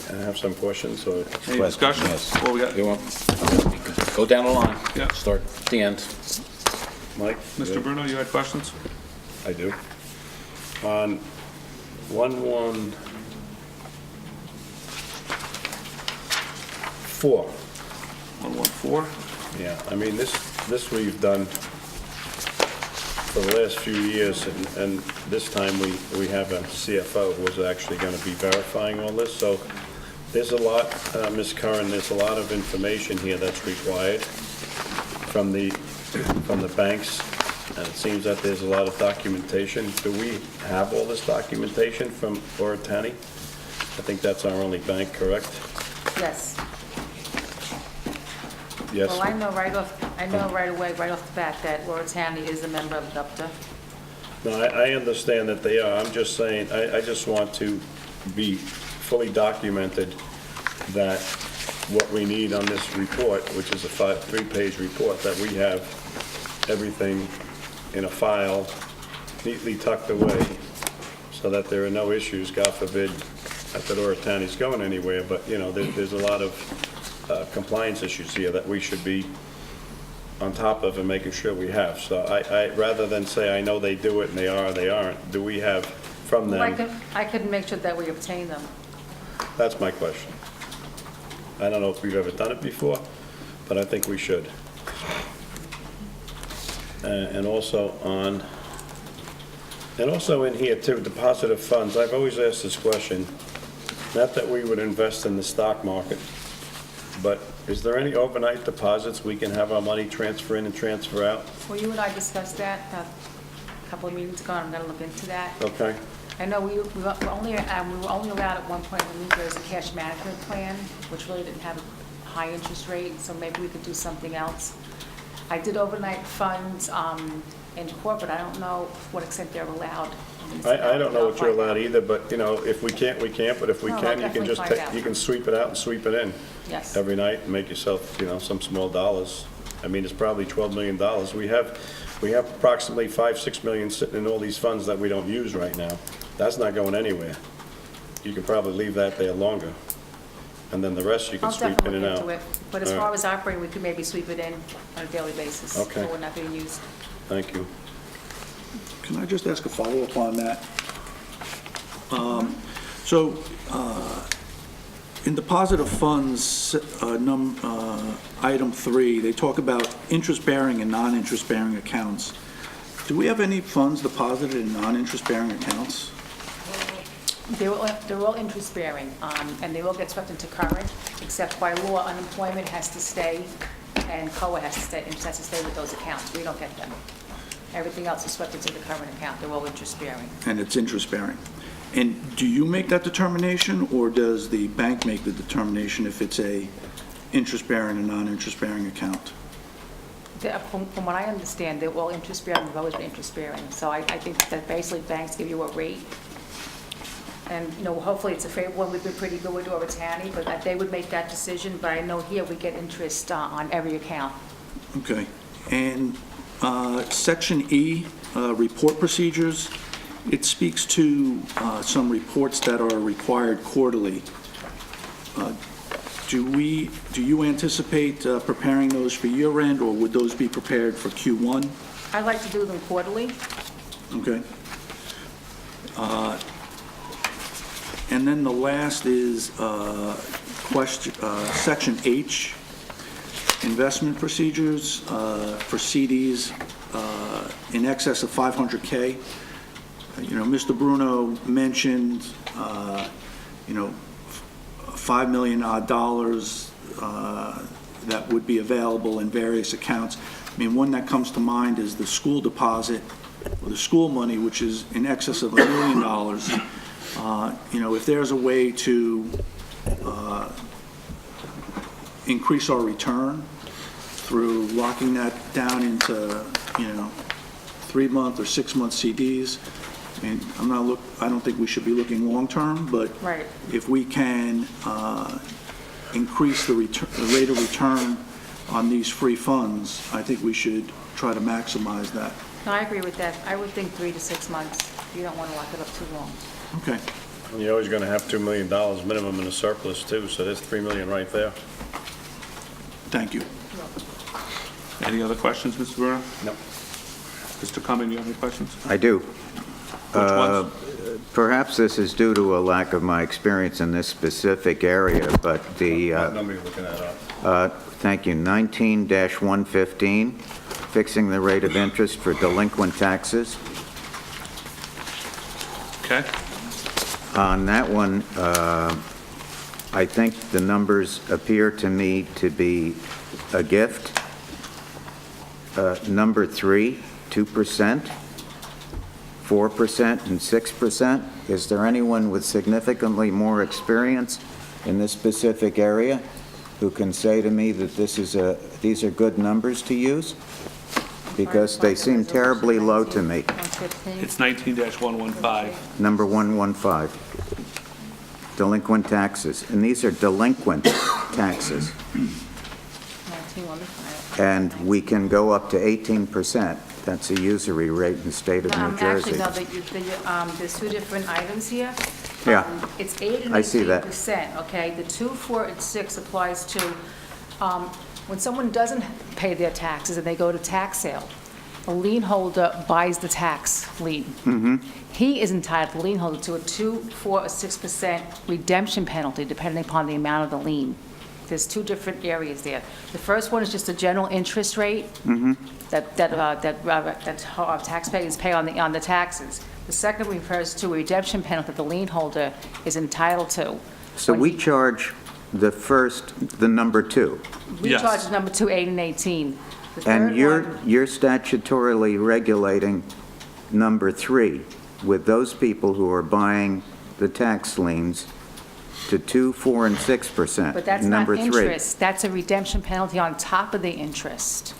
[SPEAKER 8] I have some questions, or?
[SPEAKER 1] Any discussion?
[SPEAKER 7] Yes.
[SPEAKER 1] What we got?
[SPEAKER 13] You want, go down the line.
[SPEAKER 1] Yeah.
[SPEAKER 13] Start at the end.
[SPEAKER 8] Mike?
[SPEAKER 1] Mr. Bruno, you had questions?
[SPEAKER 8] I do. On 114,
[SPEAKER 1] 114.
[SPEAKER 8] yeah, I mean, this we've done for the last few years, and this time we have a CFO who is actually going to be verifying all this, so there's a lot, Ms. Curran, there's a lot of information here that's required from the banks, and it seems that there's a lot of documentation. Do we have all this documentation from Oritani? I think that's our only bank, correct?
[SPEAKER 5] Yes.
[SPEAKER 8] Yes?
[SPEAKER 5] Well, I know right away, right off the bat, that Oritani is a member of DUPTA.
[SPEAKER 8] No, I understand that they are. I'm just saying, I just want to be fully documented that what we need on this report, which is a three-page report, that we have everything in a file neatly tucked away so that there are no issues, God forbid, not that Oritani's going anywhere, but, you know, there's a lot of compliance issues here that we should be on top of and making sure we have. So I rather than say, I know they do it and they are or they aren't, do we have from
[SPEAKER 5] Well,
[SPEAKER 8] them?
[SPEAKER 5] I could make sure that we obtain them.
[SPEAKER 8] That's my question. I don't know if we've ever done it before, but I think we should. And also in here too, deposit of funds. I've always asked this question, not that we would invest in the stock market, but is there any overnight deposits we can have our money transfer in and transfer out?
[SPEAKER 5] Well, you and I discussed that a couple of meetings ago, and I'm going to look into that.
[SPEAKER 8] Okay,
[SPEAKER 5] I know we were only allowed at one point in New Jersey cash management plan, which really didn't have high interest rate, so maybe we could do something else. I did overnight funds in corporate. I don't know what extent they're allowed.
[SPEAKER 10] I don't know what you're allowed either, but, you know, if we can't, we can't, but if we
[SPEAKER 5] No,
[SPEAKER 10] can,
[SPEAKER 5] I'll
[SPEAKER 10] you can
[SPEAKER 5] definitely
[SPEAKER 10] just
[SPEAKER 5] find
[SPEAKER 10] take,
[SPEAKER 5] out.
[SPEAKER 10] you can sweep it out and sweep it in
[SPEAKER 5] Yes.
[SPEAKER 10] every night and make yourself, you know, some small dollars. I mean, it's probably $12 million. We have approximately $5-6 million sitting in all these funds that we don't use right now. That's not going anywhere. You could probably leave that there longer. And then the rest you can
[SPEAKER 5] I'll
[SPEAKER 10] sweep in
[SPEAKER 5] definitely
[SPEAKER 10] and
[SPEAKER 5] look
[SPEAKER 10] out.
[SPEAKER 5] into it. But as
[SPEAKER 10] All
[SPEAKER 5] far
[SPEAKER 10] right.
[SPEAKER 5] as operating, we could maybe sweep it in on a daily basis.
[SPEAKER 10] Okay.
[SPEAKER 5] When we're not being used.
[SPEAKER 10] Thank you.
[SPEAKER 4] Can I just ask a follow-up on that? So, in the positive funds, item 3, they talk about interest-bearing and non-interest-bearing accounts. Do we have any funds deposited in non-interest-bearing accounts?
[SPEAKER 5] They're all interest-bearing, and they all get swept into current, except by law, unemployment has to stay, and COA has to stay, has to stay with those accounts. We don't get them. Everything else is swept into the current account. They're all interest-bearing.
[SPEAKER 4] And it's interest-bearing. And do you make that determination, or does the bank make the determination if it's a interest-bearing and non-interest-bearing account?
[SPEAKER 5] From what I understand, they're all interest-bearing. They've always been interest-bearing. So I think that basically banks give you a rate. And, you know, hopefully it's a favorable one. We've been pretty good with Oritani, but that they would make that decision. But I know here we get interest on every account.
[SPEAKER 4] Okay. And Section E, report procedures, it speaks to some reports that are required quarterly. Do you anticipate preparing those for year end, or would those be prepared for Q1?
[SPEAKER 5] I like to do them quarterly.
[SPEAKER 4] Okay. And then the last is Section H, investment procedures for CDs in excess of 500K. You know, Mr. Bruno mentioned, you know, $5 million that would be available in various accounts. I mean, one that comes to mind is the school deposit, or the school money, which is in excess of $1 million. You know, if there's a way to increase our return through locking that down into, you know, 3-month or 6-month CDs, I mean, I don't think we should be looking long-term, but
[SPEAKER 5] Right.
[SPEAKER 4] if we can increase the rate of return on these free funds, I think we should try to maximize that.
[SPEAKER 5] No, I agree with that. I would think 3 to 6 months. You don't want to lock it up too long.
[SPEAKER 4] Okay.
[SPEAKER 10] And you're always going to have $2 million minimum in a surplus too, so there's $3 million right there.
[SPEAKER 4] Thank you.
[SPEAKER 1] Any other questions, Mr. Bruno?
[SPEAKER 10] No.
[SPEAKER 1] Mr. Cumming, you have any questions?
[SPEAKER 7] I do.
[SPEAKER 1] Which ones?
[SPEAKER 7] Perhaps this is due to a lack of my experience in this specific area, but the,
[SPEAKER 10] What number are you looking at?
[SPEAKER 7] thank you, 19-115, fixing the rate of interest for delinquent taxes.
[SPEAKER 1] Okay.
[SPEAKER 7] On that one, I think the numbers appear to me to be a gift. Number 3, 2%, 4%, and 6%. Is there anyone with significantly more experience in this specific area who can say to me that these are good numbers to use? Because they seem terribly low to me.
[SPEAKER 5] 115.
[SPEAKER 1] It's 19-115.
[SPEAKER 7] Number 115, delinquent taxes. And these are delinquent taxes.
[SPEAKER 5] 1915.
[SPEAKER 7] And we can go up to 18%. That's a usury rate in the state of New Jersey.
[SPEAKER 5] Actually, no, there's 2 different items here.
[SPEAKER 7] Yeah.
[SPEAKER 5] It's 8 and
[SPEAKER 7] I see that.
[SPEAKER 5] 18%, okay? The 2, 4, and 6 applies to when someone doesn't pay their taxes and they go to tax sale. A lien holder buys the tax lien. He is entitled, the lien holder, to a 2, 4, or 6% redemption penalty, depending upon the amount of the lien. There's 2 different areas there. The first one is just a general interest rate that taxpayers pay on the taxes. The second refers to a redemption penalty that the lien holder is entitled to.
[SPEAKER 7] So
[SPEAKER 5] When
[SPEAKER 7] we
[SPEAKER 5] he-
[SPEAKER 7] charge the number 2.
[SPEAKER 5] We
[SPEAKER 1] Yes.
[SPEAKER 5] charge number 2, 8, and 18. The
[SPEAKER 7] And
[SPEAKER 5] third
[SPEAKER 7] you're
[SPEAKER 5] one-
[SPEAKER 7] you're statutorily regulating number 3 with those people who are buying the tax liens to 2%, 4%, and 6%.
[SPEAKER 5] But that's not
[SPEAKER 7] Number 3.
[SPEAKER 5] interest. That's a redemption penalty on top of the interest.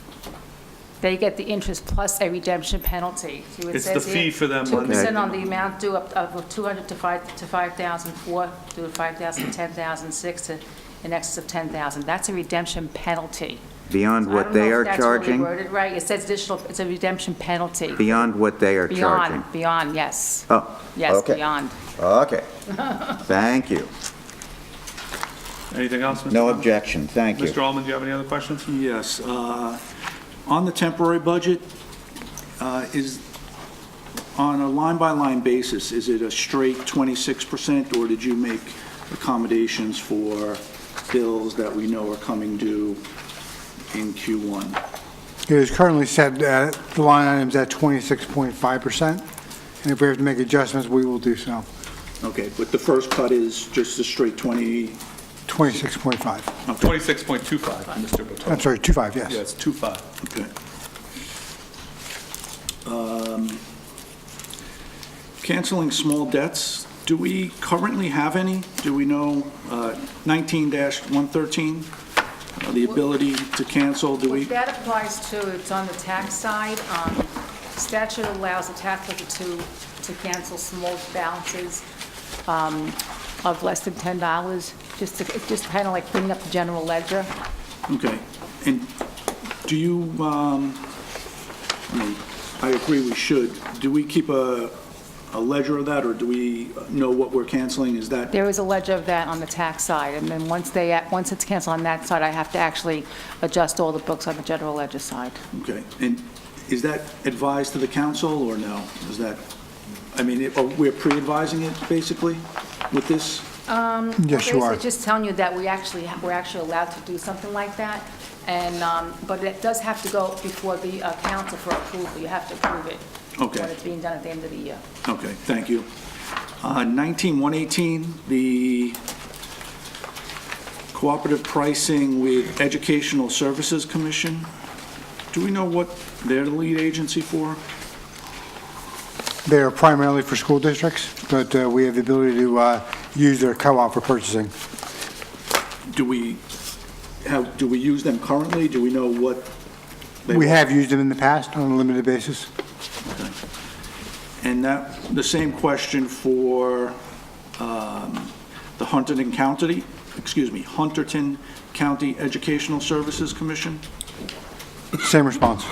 [SPEAKER 5] They get the interest plus a redemption penalty. See what it
[SPEAKER 1] It's the
[SPEAKER 5] says here?
[SPEAKER 1] fee for them.
[SPEAKER 5] 2% on the amount due up of 200 to 5,000, 4 to 5,000, 10,000, 6 to in excess of 10,000. That's a redemption penalty.
[SPEAKER 7] Beyond what they are
[SPEAKER 5] I don't know if that's
[SPEAKER 7] charging?
[SPEAKER 5] really worded right. It says additional, it's a redemption penalty.
[SPEAKER 7] Beyond what they are charging?
[SPEAKER 5] Beyond, yes.
[SPEAKER 7] Oh,
[SPEAKER 5] Yes,
[SPEAKER 7] okay.
[SPEAKER 5] beyond.
[SPEAKER 7] Okay. Thank you.
[SPEAKER 1] Anything else, Mr.
[SPEAKER 7] No
[SPEAKER 1] Ullman?
[SPEAKER 7] objection, thank you.
[SPEAKER 1] Mr. Ullman, do you have any other questions?
[SPEAKER 4] Yes. On the temporary budget, is, on a line-by-line basis, is it a straight 26%, or did you make accommodations for bills that we know are coming due in Q1?
[SPEAKER 3] It is currently set, the line item's at 26.5%, and if we have to make adjustments, we will do so.
[SPEAKER 4] Okay, but the first cut is just a straight
[SPEAKER 3] 26.5.
[SPEAKER 1] 26.25, Mr. Botello.
[SPEAKER 3] I'm sorry, 25, yes.
[SPEAKER 1] Yeah, it's 25.
[SPEAKER 4] Okay. Canceling small debts, do we currently have any? Do we know 19-113, the ability to cancel, do we?
[SPEAKER 5] What that applies to, it's on the tax side. Statute allows the tax collector to cancel small balances of less than $10, it's just kind of like cleaning up the general ledger.
[SPEAKER 4] Okay, and do you, I mean, I agree we should, do we keep a ledger of that, or do we know what we're canceling? Is that,
[SPEAKER 5] There is a ledger of that on the tax side, and then once it's canceled on that side, I have to actually adjust all the books on the general ledger side.
[SPEAKER 4] okay, and is that advised to the council, or no? Is that, I mean, we're pre-advising it, basically, with this?
[SPEAKER 3] Yes, you are.
[SPEAKER 5] Basically, just telling you that we're actually allowed to do something like that, and, but it does have to go before the council for approval. You have to approve it
[SPEAKER 4] Okay.
[SPEAKER 5] when it's being done at the end of the year.
[SPEAKER 4] Okay, thank you. 19-118, the cooperative pricing with Educational Services Commission. Do we know what they're the lead agency for?
[SPEAKER 3] They are primarily for school districts, but we have the ability to use their co-op for purchasing.
[SPEAKER 4] Do we use them currently? Do we know what?
[SPEAKER 3] We have used them in the past on a limited basis.
[SPEAKER 4] Okay. And the same question for the Hunterdon County Educational Services Commission?
[SPEAKER 3] Same response.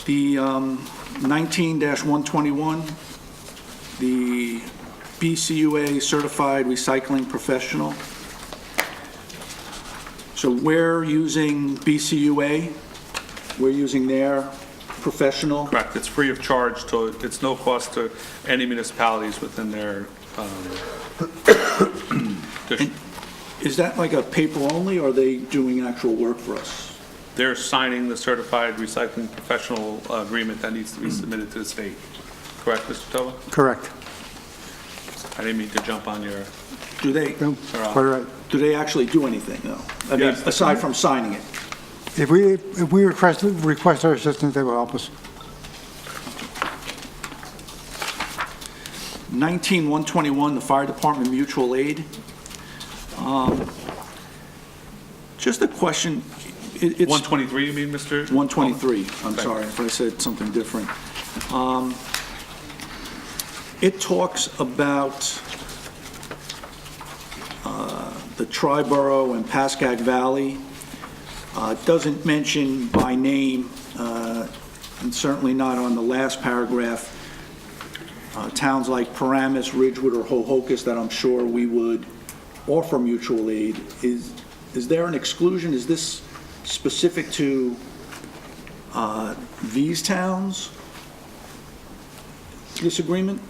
[SPEAKER 4] The 19-121, the BCUA Certified Recycling Professional. So we're using BCUA, we're using their professional.
[SPEAKER 1] Correct, it's free of charge, it's no cost to any municipalities within their district.
[SPEAKER 4] Is that like a paper only, or are they doing actual work for us?
[SPEAKER 1] They're signing the certified recycling professional agreement that needs to be submitted to the state. Correct, Mr. Tova?
[SPEAKER 3] Correct.
[SPEAKER 1] I didn't mean to jump on your,
[SPEAKER 4] Do they,
[SPEAKER 3] No, quite right.
[SPEAKER 4] do they actually do anything, though? I mean,
[SPEAKER 1] Yes.
[SPEAKER 4] aside from signing it?
[SPEAKER 3] If we request our assistance, they will help us.
[SPEAKER 4] 19-121, the Fire Department Mutual Aid. Just a question, it's
[SPEAKER 1] 123, you mean, Mr.?
[SPEAKER 4] 123, I'm
[SPEAKER 1] Okay.
[SPEAKER 4] sorry if I said something different. It talks about the Triborough and Pascack Valley. It doesn't mention by name, and certainly not on the last paragraph, towns like Paramus, Ridgewood, or Hohokus that I'm sure we would offer mutual aid. Is there an exclusion? Is this specific to these towns, this agreement?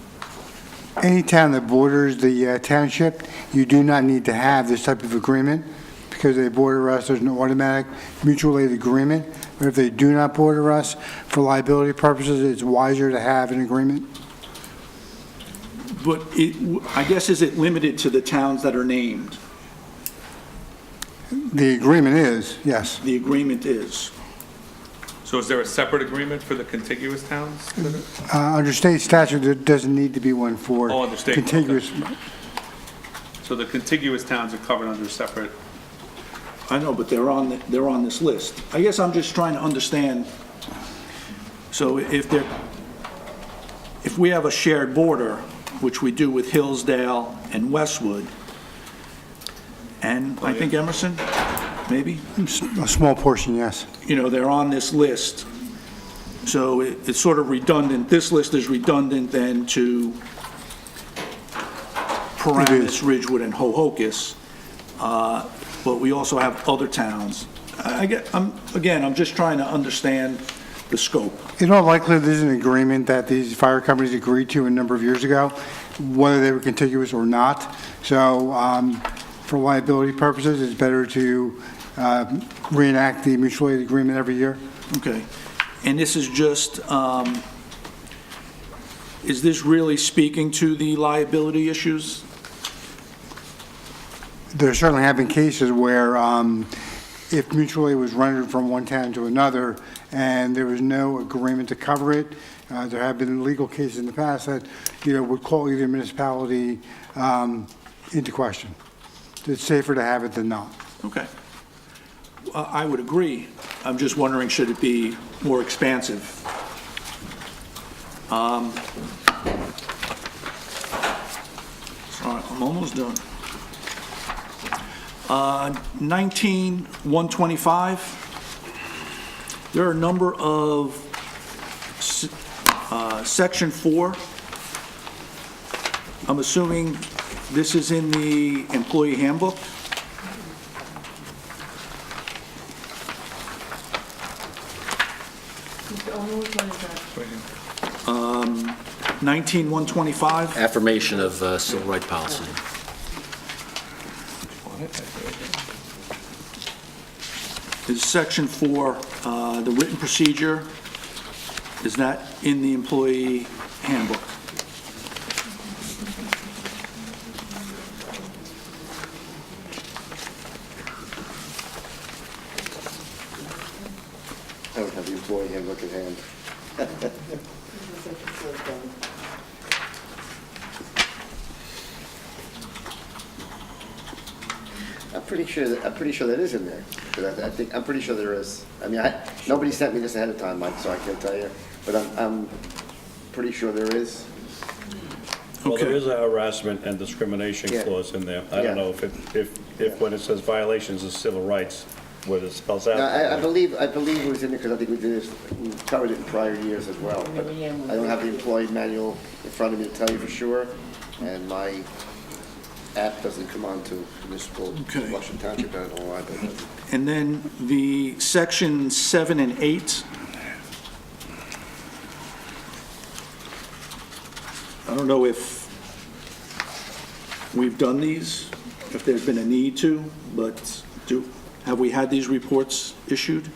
[SPEAKER 3] Any town that borders the township, you do not need to have this type of agreement because they border us. There's no automatic mutual aid agreement. But if they do not border us, for liability purposes, it's wiser to have an agreement.
[SPEAKER 4] But I guess, is it limited to the towns that are named?
[SPEAKER 3] The agreement is, yes.
[SPEAKER 4] The agreement is.
[SPEAKER 1] So is there a separate agreement for the contiguous towns?
[SPEAKER 3] Under state statute, there doesn't need to be one for
[SPEAKER 1] Oh, under state,
[SPEAKER 3] contiguous.
[SPEAKER 1] So the contiguous towns are covered under separate,
[SPEAKER 4] I know, but they're on this list. I guess I'm just trying to understand, so if we have a shared border, which we do with Hillsdale and Westwood, and I think Emerson, maybe?
[SPEAKER 3] A small portion, yes.
[SPEAKER 4] You know, they're on this list. So it's sort of redundant. This list is redundant then to Paramus, Ridgewood, and Hohokus. But we also have other towns. I'm just trying to understand the scope.
[SPEAKER 3] In all likelihood, there's an agreement that these fire companies agreed to a number of years ago, whether they were contiguous or not. So for liability purposes, it's better to reenact the mutual aid agreement every year.
[SPEAKER 4] Okay. And this is just, is this really speaking to the liability issues?
[SPEAKER 3] There certainly have been cases where if mutual aid was rendered from one town to another and there was no agreement to cover it, there have been legal cases in the past that, would call either municipality into question. It's safer to have it than not.
[SPEAKER 4] Okay. I would agree. I'm just wondering, should it be more expansive? Sorry, I'm almost done. 19-125, there are a number of, Section 4, I'm assuming this is in the employee handbook?
[SPEAKER 2] Mr. Owen, which one is that?
[SPEAKER 4] 19-125,
[SPEAKER 13] Affirmation of civil rights policy.
[SPEAKER 4] is Section 4, the written procedure, is that in the employee handbook?
[SPEAKER 9] I don't have the employee handbook at hand. I'm pretty sure that is in there. But I'm pretty sure there is. I mean, nobody sent me this ahead of time, Mike, so I can't tell you. But I'm pretty sure there is.
[SPEAKER 10] Well, there
[SPEAKER 4] Okay.
[SPEAKER 10] is a harassment and discrimination
[SPEAKER 9] Yeah.
[SPEAKER 10] clause in there. I
[SPEAKER 9] Yeah.
[SPEAKER 10] don't know if when it says violations of civil rights, whether it spells out.
[SPEAKER 9] No, I believe it was in there because I think we covered it in prior years as well. But I don't have the employee manual in front of me to tell you for sure, and my app doesn't come on to municipal
[SPEAKER 4] Okay.
[SPEAKER 9] Washington Township, I don't know why, but
[SPEAKER 4] And then the Section 7 and 8, I don't know if we've done these, if there's been a need to, but have we had these reports issued?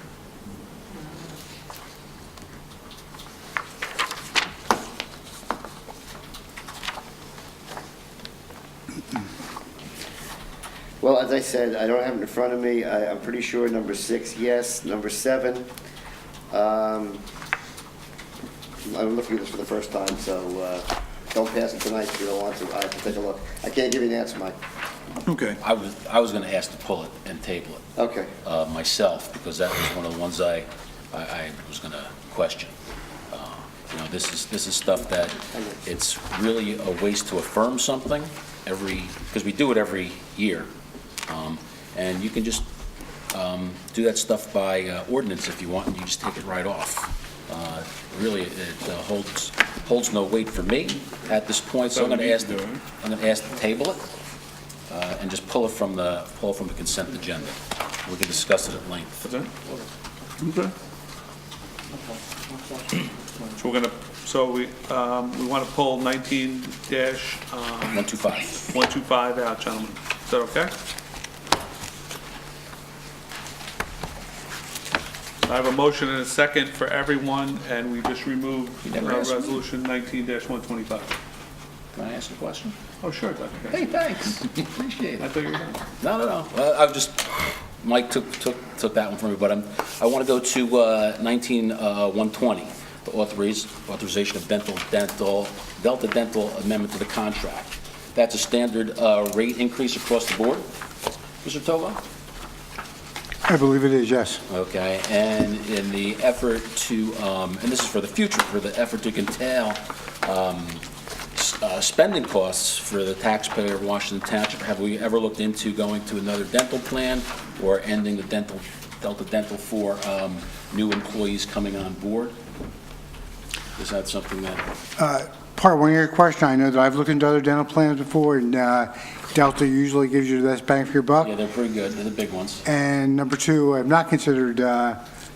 [SPEAKER 9] well, as I said, I don't have it in front of me. I'm pretty sure number 6, yes. Number 7, I'm looking at this for the first time, so don't pass it tonight if you don't want to. I have to take a look. I can't give you an answer, Mike.
[SPEAKER 4] Okay.
[SPEAKER 13] I was going to ask to pull it and table it
[SPEAKER 9] Okay.
[SPEAKER 13] myself, because that was one of the ones I was going to question. This is stuff that it's really a waste to affirm something because we do it every year. And you can just do that stuff by ordinance if you want, and you just take it right off. Really, it holds no weight for me at this point, so I'm going to ask to table it and just pull it from the consent agenda. We can discuss it at length.
[SPEAKER 1] is that? Okay. So we want to pull
[SPEAKER 13] 125.
[SPEAKER 1] 19-125 out, gentlemen. Is that okay? I have a motion and a second for everyone, and we just removed
[SPEAKER 13] never asked me.
[SPEAKER 1] resolution 19-125.
[SPEAKER 13] Can I ask a question?
[SPEAKER 1] Oh, sure, Dr.
[SPEAKER 13] Hey, thanks. Appreciate
[SPEAKER 1] I
[SPEAKER 13] it.
[SPEAKER 1] thought you were done.
[SPEAKER 13] No. I was just Mike took that one from me, but I want to go to 19-120, the authorization of Delta Dental amendment to the contract. That's a standard rate increase across the board, Mr. Tova?
[SPEAKER 3] I believe it is, yes.
[SPEAKER 13] Okay, and in the effort to, and this is for the future, for the effort to curtail spending costs for the taxpayer of Washington Township, have we ever looked into going to another dental plan or ending the Delta Dental for new employees coming on board? Is that something that...
[SPEAKER 3] Part one of your question, I know that I've looked into other dental plans before, and Delta usually gives you the best bang for your buck.
[SPEAKER 13] Yeah, they're pretty good. They're the big ones.
[SPEAKER 3] And number two, I've not considered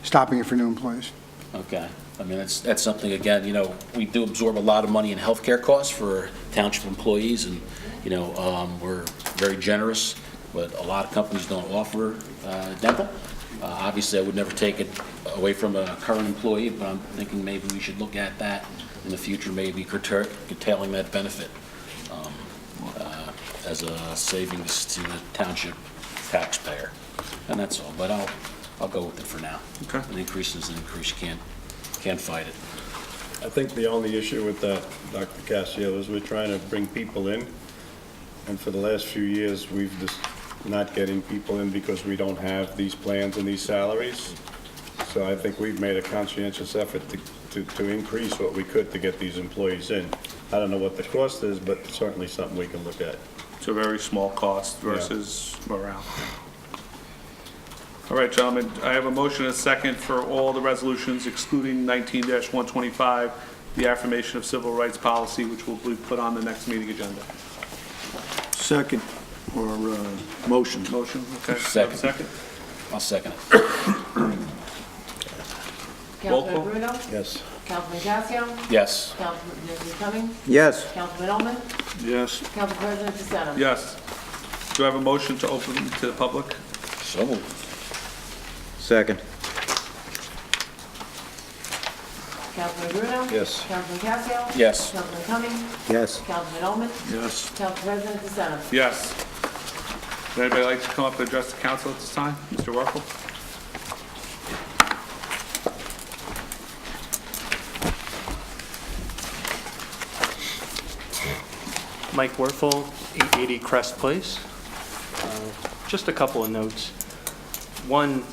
[SPEAKER 3] stopping it for new employees.
[SPEAKER 13] Okay. I mean, that's something, again, you know, we do absorb a lot of money in healthcare costs for township employees, and, you know, we're very generous, but a lot of companies don't offer dental. Obviously, I would never take it away from a current employee, but I'm thinking maybe we should look at that in the future, maybe curtailing that benefit as a savings to the township taxpayer. And that's all, but I'll go with it for now.
[SPEAKER 1] Okay.
[SPEAKER 13] An increase is an increase. You can't fight it.
[SPEAKER 10] I think the only issue with that, Dr. Cascio, is we're trying to bring people in, and for the last few years, we've just not getting people in because we don't have these plans and these salaries. So I think we've made a conscientious effort to increase what we could to get these employees in. I don't know what the cost is, but certainly something we can look at.
[SPEAKER 1] It's a very small cost versus morale. All right, gentlemen, I have a motion and a second for all the resolutions excluding 19-125, the affirmation of civil rights policy, which will be put on the next meeting agenda.
[SPEAKER 4] Second, or motion.
[SPEAKER 1] Motion, okay.
[SPEAKER 13] Second.
[SPEAKER 1] Second?
[SPEAKER 13] I'll second it.
[SPEAKER 1] Roll call.
[SPEAKER 2] Councilman Bruno?
[SPEAKER 10] Yes.
[SPEAKER 2] Councilman Casio?
[SPEAKER 13] Yes.
[SPEAKER 2] Councilman Cummings?
[SPEAKER 7] Yes.
[SPEAKER 2] Councilman Ullman?
[SPEAKER 4] Yes.
[SPEAKER 2] Council President DeSenza?
[SPEAKER 1] Yes. Do I have a motion to open to the public?
[SPEAKER 13] So moved.
[SPEAKER 7] Second.
[SPEAKER 2] Councilman Bruno?
[SPEAKER 10] Yes.
[SPEAKER 2] Councilman Casio?
[SPEAKER 13] Yes.
[SPEAKER 2] Councilman Cummings?
[SPEAKER 7] Yes.
[SPEAKER 2] Councilman Ullman?
[SPEAKER 4] Yes.
[SPEAKER 2] Council President DeSenza?
[SPEAKER 1] Yes. Would anybody like to come up and address the council at this time? Mr. Warfel?
[SPEAKER 14] Mike Werfel, 880 Crest Place. Just a couple of notes. One,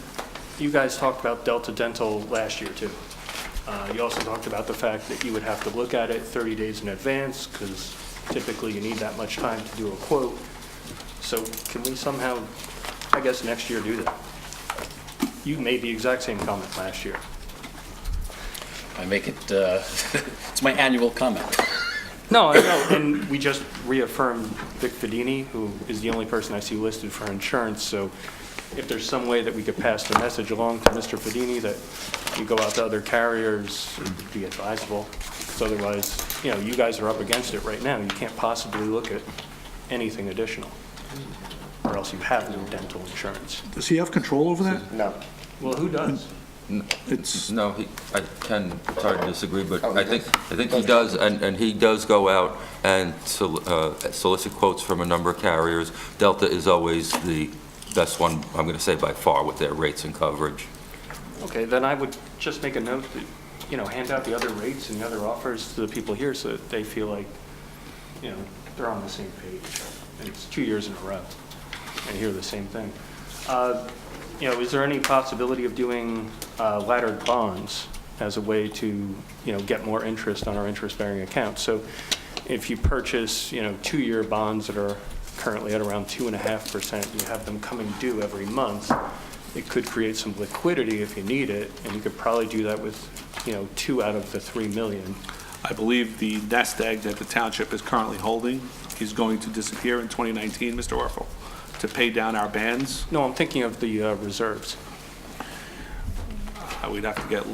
[SPEAKER 14] you guys talked about Delta Dental last year, too. You also talked about the fact that you would have to look at it 30 days in advance, because typically you need that much time to do a quote. So can we somehow, I guess, next year do that? You made the exact same comment last year.
[SPEAKER 13] I make it, it's my annual comment.
[SPEAKER 14] No, I know, and we just reaffirmed Vic Fedini, who is the only person I see listed for insurance, so if there's some way that we could pass the message along to Mr. Fedini that you go out to other carriers, it'd be advisable, because otherwise, you know, you guys are up against it right now. You can't possibly look at anything additional, or else you have no dental insurance.
[SPEAKER 4] Does he have control over that?
[SPEAKER 9] No.
[SPEAKER 14] Well, who does?
[SPEAKER 4] It's,
[SPEAKER 6] No, I can, sorry to disagree, but I think he does, and he does go out and solicit quotes from a number of carriers. Delta is always the best one, I'm going to say by far, with their rates and coverage.
[SPEAKER 14] Okay, then I would just make a note that, you know, hand out the other rates and the other offers to the people here so that they feel like, you know, they're on the same page. And it's 2 years in a row, and hear the same thing. You know, is there any possibility of doing laddered bonds as a way to, you know, get more interest on our interest-bearing accounts? So if you purchase, you know, 2-year bonds that are currently at around 2.5%, you have them coming due every month, it could create some liquidity if you need it, and you could probably do that with, you know, 2 out of the 3 million.
[SPEAKER 1] I believe the nest egg that the township is currently holding is going to disappear in 2019, Mr. Warfel, to pay down our bands.
[SPEAKER 14] No, I'm thinking of the reserves.
[SPEAKER 1] We'd have to get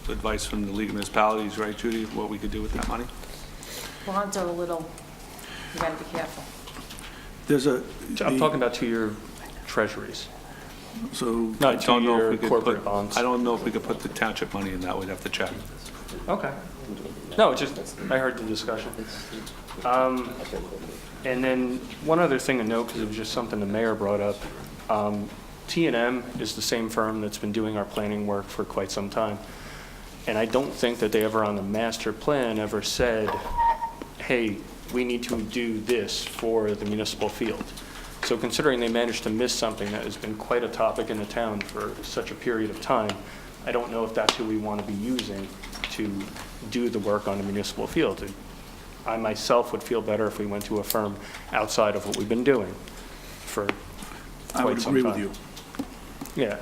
[SPEAKER 1] advice from the League of Municipalities, right, Judy, what we could do with that money?
[SPEAKER 2] Bonds are a little, you gotta be careful.
[SPEAKER 4] there's a.
[SPEAKER 14] I'm talking about 2-year treasuries.
[SPEAKER 4] So,
[SPEAKER 1] I
[SPEAKER 14] Not
[SPEAKER 1] don't know if
[SPEAKER 14] 2-year
[SPEAKER 1] we could
[SPEAKER 14] corporate
[SPEAKER 1] put-
[SPEAKER 14] bonds.
[SPEAKER 1] I don't know if we could put the township money in that, we'd have to check.
[SPEAKER 14] Okay. No, just, I heard the discussion. And then one other thing to note, because it was just something the mayor brought up. T&M is the same firm that's been doing our planning work for quite some time. And I don't think that they ever on the master plan ever said, hey, we need to do this for the municipal field. So considering they managed to miss something that has been quite a topic in the town for such a period of time, I don't know if that's who we want to be using to do the work on the municipal field. I myself would feel better if we went to a firm outside of what we've been doing for
[SPEAKER 4] I would
[SPEAKER 14] quite some
[SPEAKER 4] agree with
[SPEAKER 14] time.
[SPEAKER 4] you.
[SPEAKER 14] Yeah.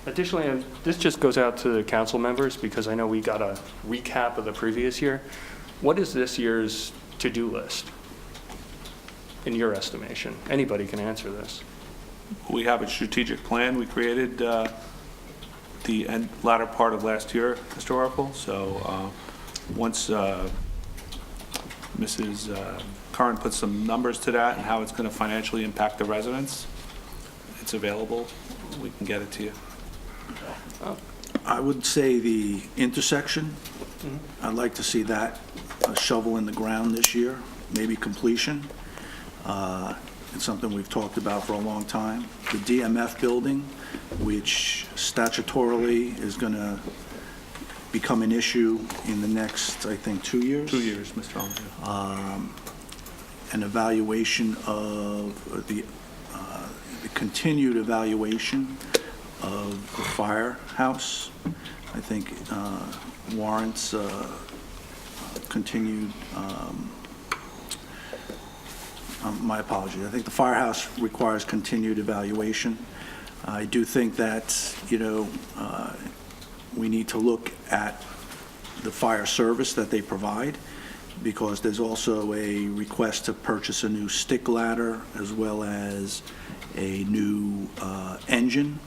[SPEAKER 14] Additionally, this just goes out to the council members because I know we got a recap of the previous year. What is this year's to-do list, in your estimation? Anybody can answer this.
[SPEAKER 1] We have a strategic plan we created the latter part of last year, Mr. Oracle. So once Mrs. Curran puts some numbers to that and how it's going to financially impact the residents, it's available. We can get it to you.
[SPEAKER 4] I would say the intersection, I'd like to see that a shovel in the ground this year, maybe completion. It's something we've talked about for a long time. The DMF building, which statutorily is going to become an issue in the next, I think, 2 years.
[SPEAKER 1] 2 years, Mr. Allen.
[SPEAKER 4] An evaluation of the continued evaluation of the firehouse, I think warrants continued, my apologies. I think the firehouse requires continued evaluation. I do think that, we need to look at the fire service that they provide, because there's also a request to purchase a new stick ladder as well as a new engine.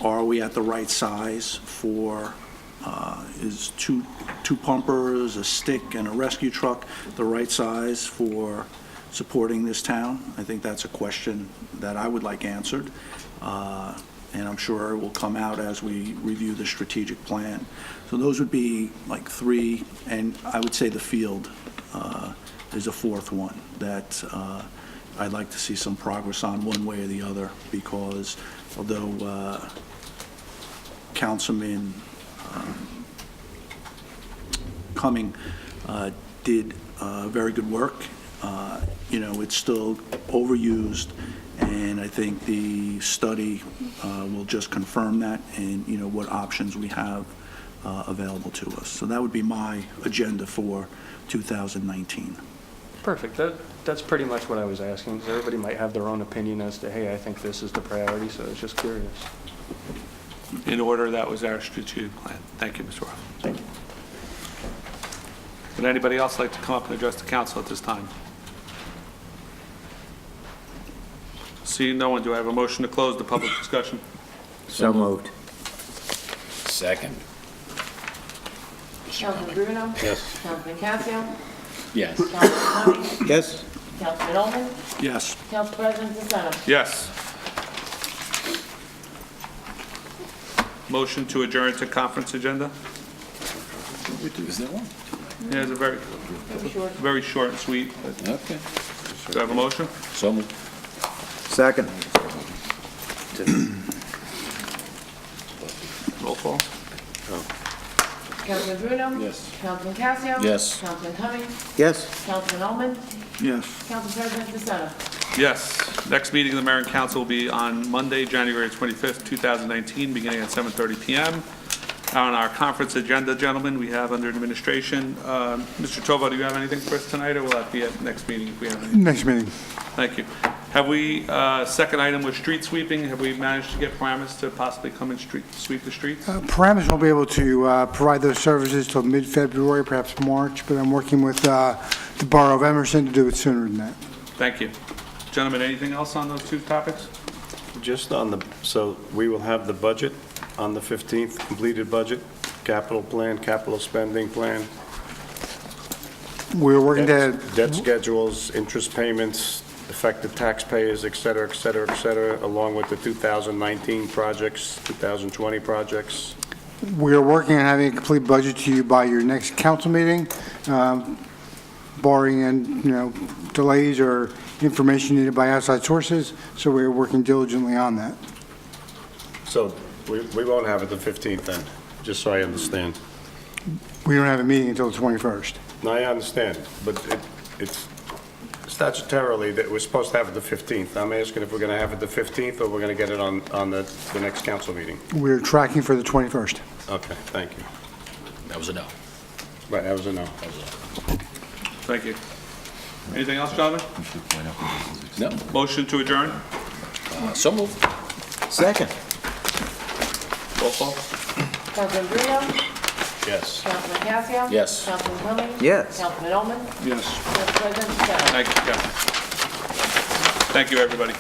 [SPEAKER 4] Are we at the right size for, is two pumpers, a stick, and a rescue truck the right size for supporting this town? I think that's a question that I would like answered, and I'm sure it will come out as we review the strategic plan. So those would be like three, and I would say the field is a fourth one that I'd like to see some progress on one way or the other, because although Councilman Cumming did very good work, it's still overused, and I think the study will just confirm that, and what options we have available to us. So that would be my agenda for 2019.
[SPEAKER 14] Perfect. That's pretty much what I was asking, because everybody might have their own opinion as to, hey, I think this is the priority, so I was just curious.
[SPEAKER 1] In order, that was our strategic plan. Thank you, Mr. Oracle.
[SPEAKER 14] Thank you.
[SPEAKER 1] Would anybody else like to come up and address the council at this time? Seeing no one, do I have a motion to close the public discussion?
[SPEAKER 7] So moved.
[SPEAKER 13] Second.
[SPEAKER 2] Councilman Bruno?
[SPEAKER 13] Yes.
[SPEAKER 2] Councilman Casio?
[SPEAKER 13] Yes.
[SPEAKER 2] Councilman Cumming?
[SPEAKER 7] Yes?
[SPEAKER 2] Councilman Ullman?
[SPEAKER 4] Yes.
[SPEAKER 2] Council President DeSena?
[SPEAKER 1] Yes. Motion to adjourn to conference agenda?
[SPEAKER 13] Is there one?
[SPEAKER 1] Yeah, it's a very short and sweet.
[SPEAKER 13] Okay.
[SPEAKER 1] Do I have a motion?
[SPEAKER 13] So moved.
[SPEAKER 7] Second.
[SPEAKER 1] Roll call.
[SPEAKER 2] Councilman Bruno?
[SPEAKER 13] Yes.
[SPEAKER 2] Councilman Casio?
[SPEAKER 13] Yes.
[SPEAKER 2] Councilman Cumming?
[SPEAKER 7] Yes?
[SPEAKER 2] Councilman Ullman?
[SPEAKER 4] Yes.
[SPEAKER 2] Council President DeSena?
[SPEAKER 1] Yes. Next meeting of the mayor and council will be on Monday, January 25th, 2019, beginning at 7:30 p.m. On our conference agenda, gentlemen, we have under administration. Mr. Tovo, do you have anything for us tonight, or will that be at the next meeting if we have anything?
[SPEAKER 3] Next meeting.
[SPEAKER 1] Thank you. Have we, second item was street sweeping. Have we managed to get Paramus to possibly come and sweep the streets?
[SPEAKER 3] Paramus won't be able to provide those services till mid-February, perhaps March, but I'm working with the Borough of Emerson to do it sooner than that.
[SPEAKER 1] Thank you. Gentlemen, anything else on those two topics?
[SPEAKER 10] Just so we will have the budget on the 15th, completed budget, capital plan, capital spending plan,
[SPEAKER 3] We're working to,
[SPEAKER 10] debt schedules, interest payments, effective taxpayers, et cetera, et cetera, et cetera, along with the 2019 projects, 2020 projects.
[SPEAKER 3] we're working on having a complete budget to you by your next council meeting. barring delays or information needed by outside sources, so we're working diligently on that.
[SPEAKER 10] So we won't have it the 15th then, just so I understand.
[SPEAKER 3] We don't have a meeting until the 21st.
[SPEAKER 10] No, I understand, but it's statutorily that we're supposed to have it the 15th. I'm asking if we're going to have it the 15th or we're going to get it on the next council meeting.
[SPEAKER 3] We're tracking for the 21st.
[SPEAKER 10] Okay, thank you.
[SPEAKER 13] That was a no.
[SPEAKER 10] Right, that was a no.
[SPEAKER 1] Thank you. Anything else, gentlemen?
[SPEAKER 13] No.
[SPEAKER 1] Motion to adjourn?
[SPEAKER 13] So moved.
[SPEAKER 7] Second.
[SPEAKER 1] Roll call?
[SPEAKER 2] Councilman Brito?
[SPEAKER 10] Yes.
[SPEAKER 2] Councilman Casio?
[SPEAKER 13] Yes.
[SPEAKER 2] Councilman Willie?
[SPEAKER 7] Yes.
[SPEAKER 2] Councilman Ullman?
[SPEAKER 8] Yes.
[SPEAKER 2] Council President Sarah?
[SPEAKER 1] Thank you, Jeff. Thank you, everybody.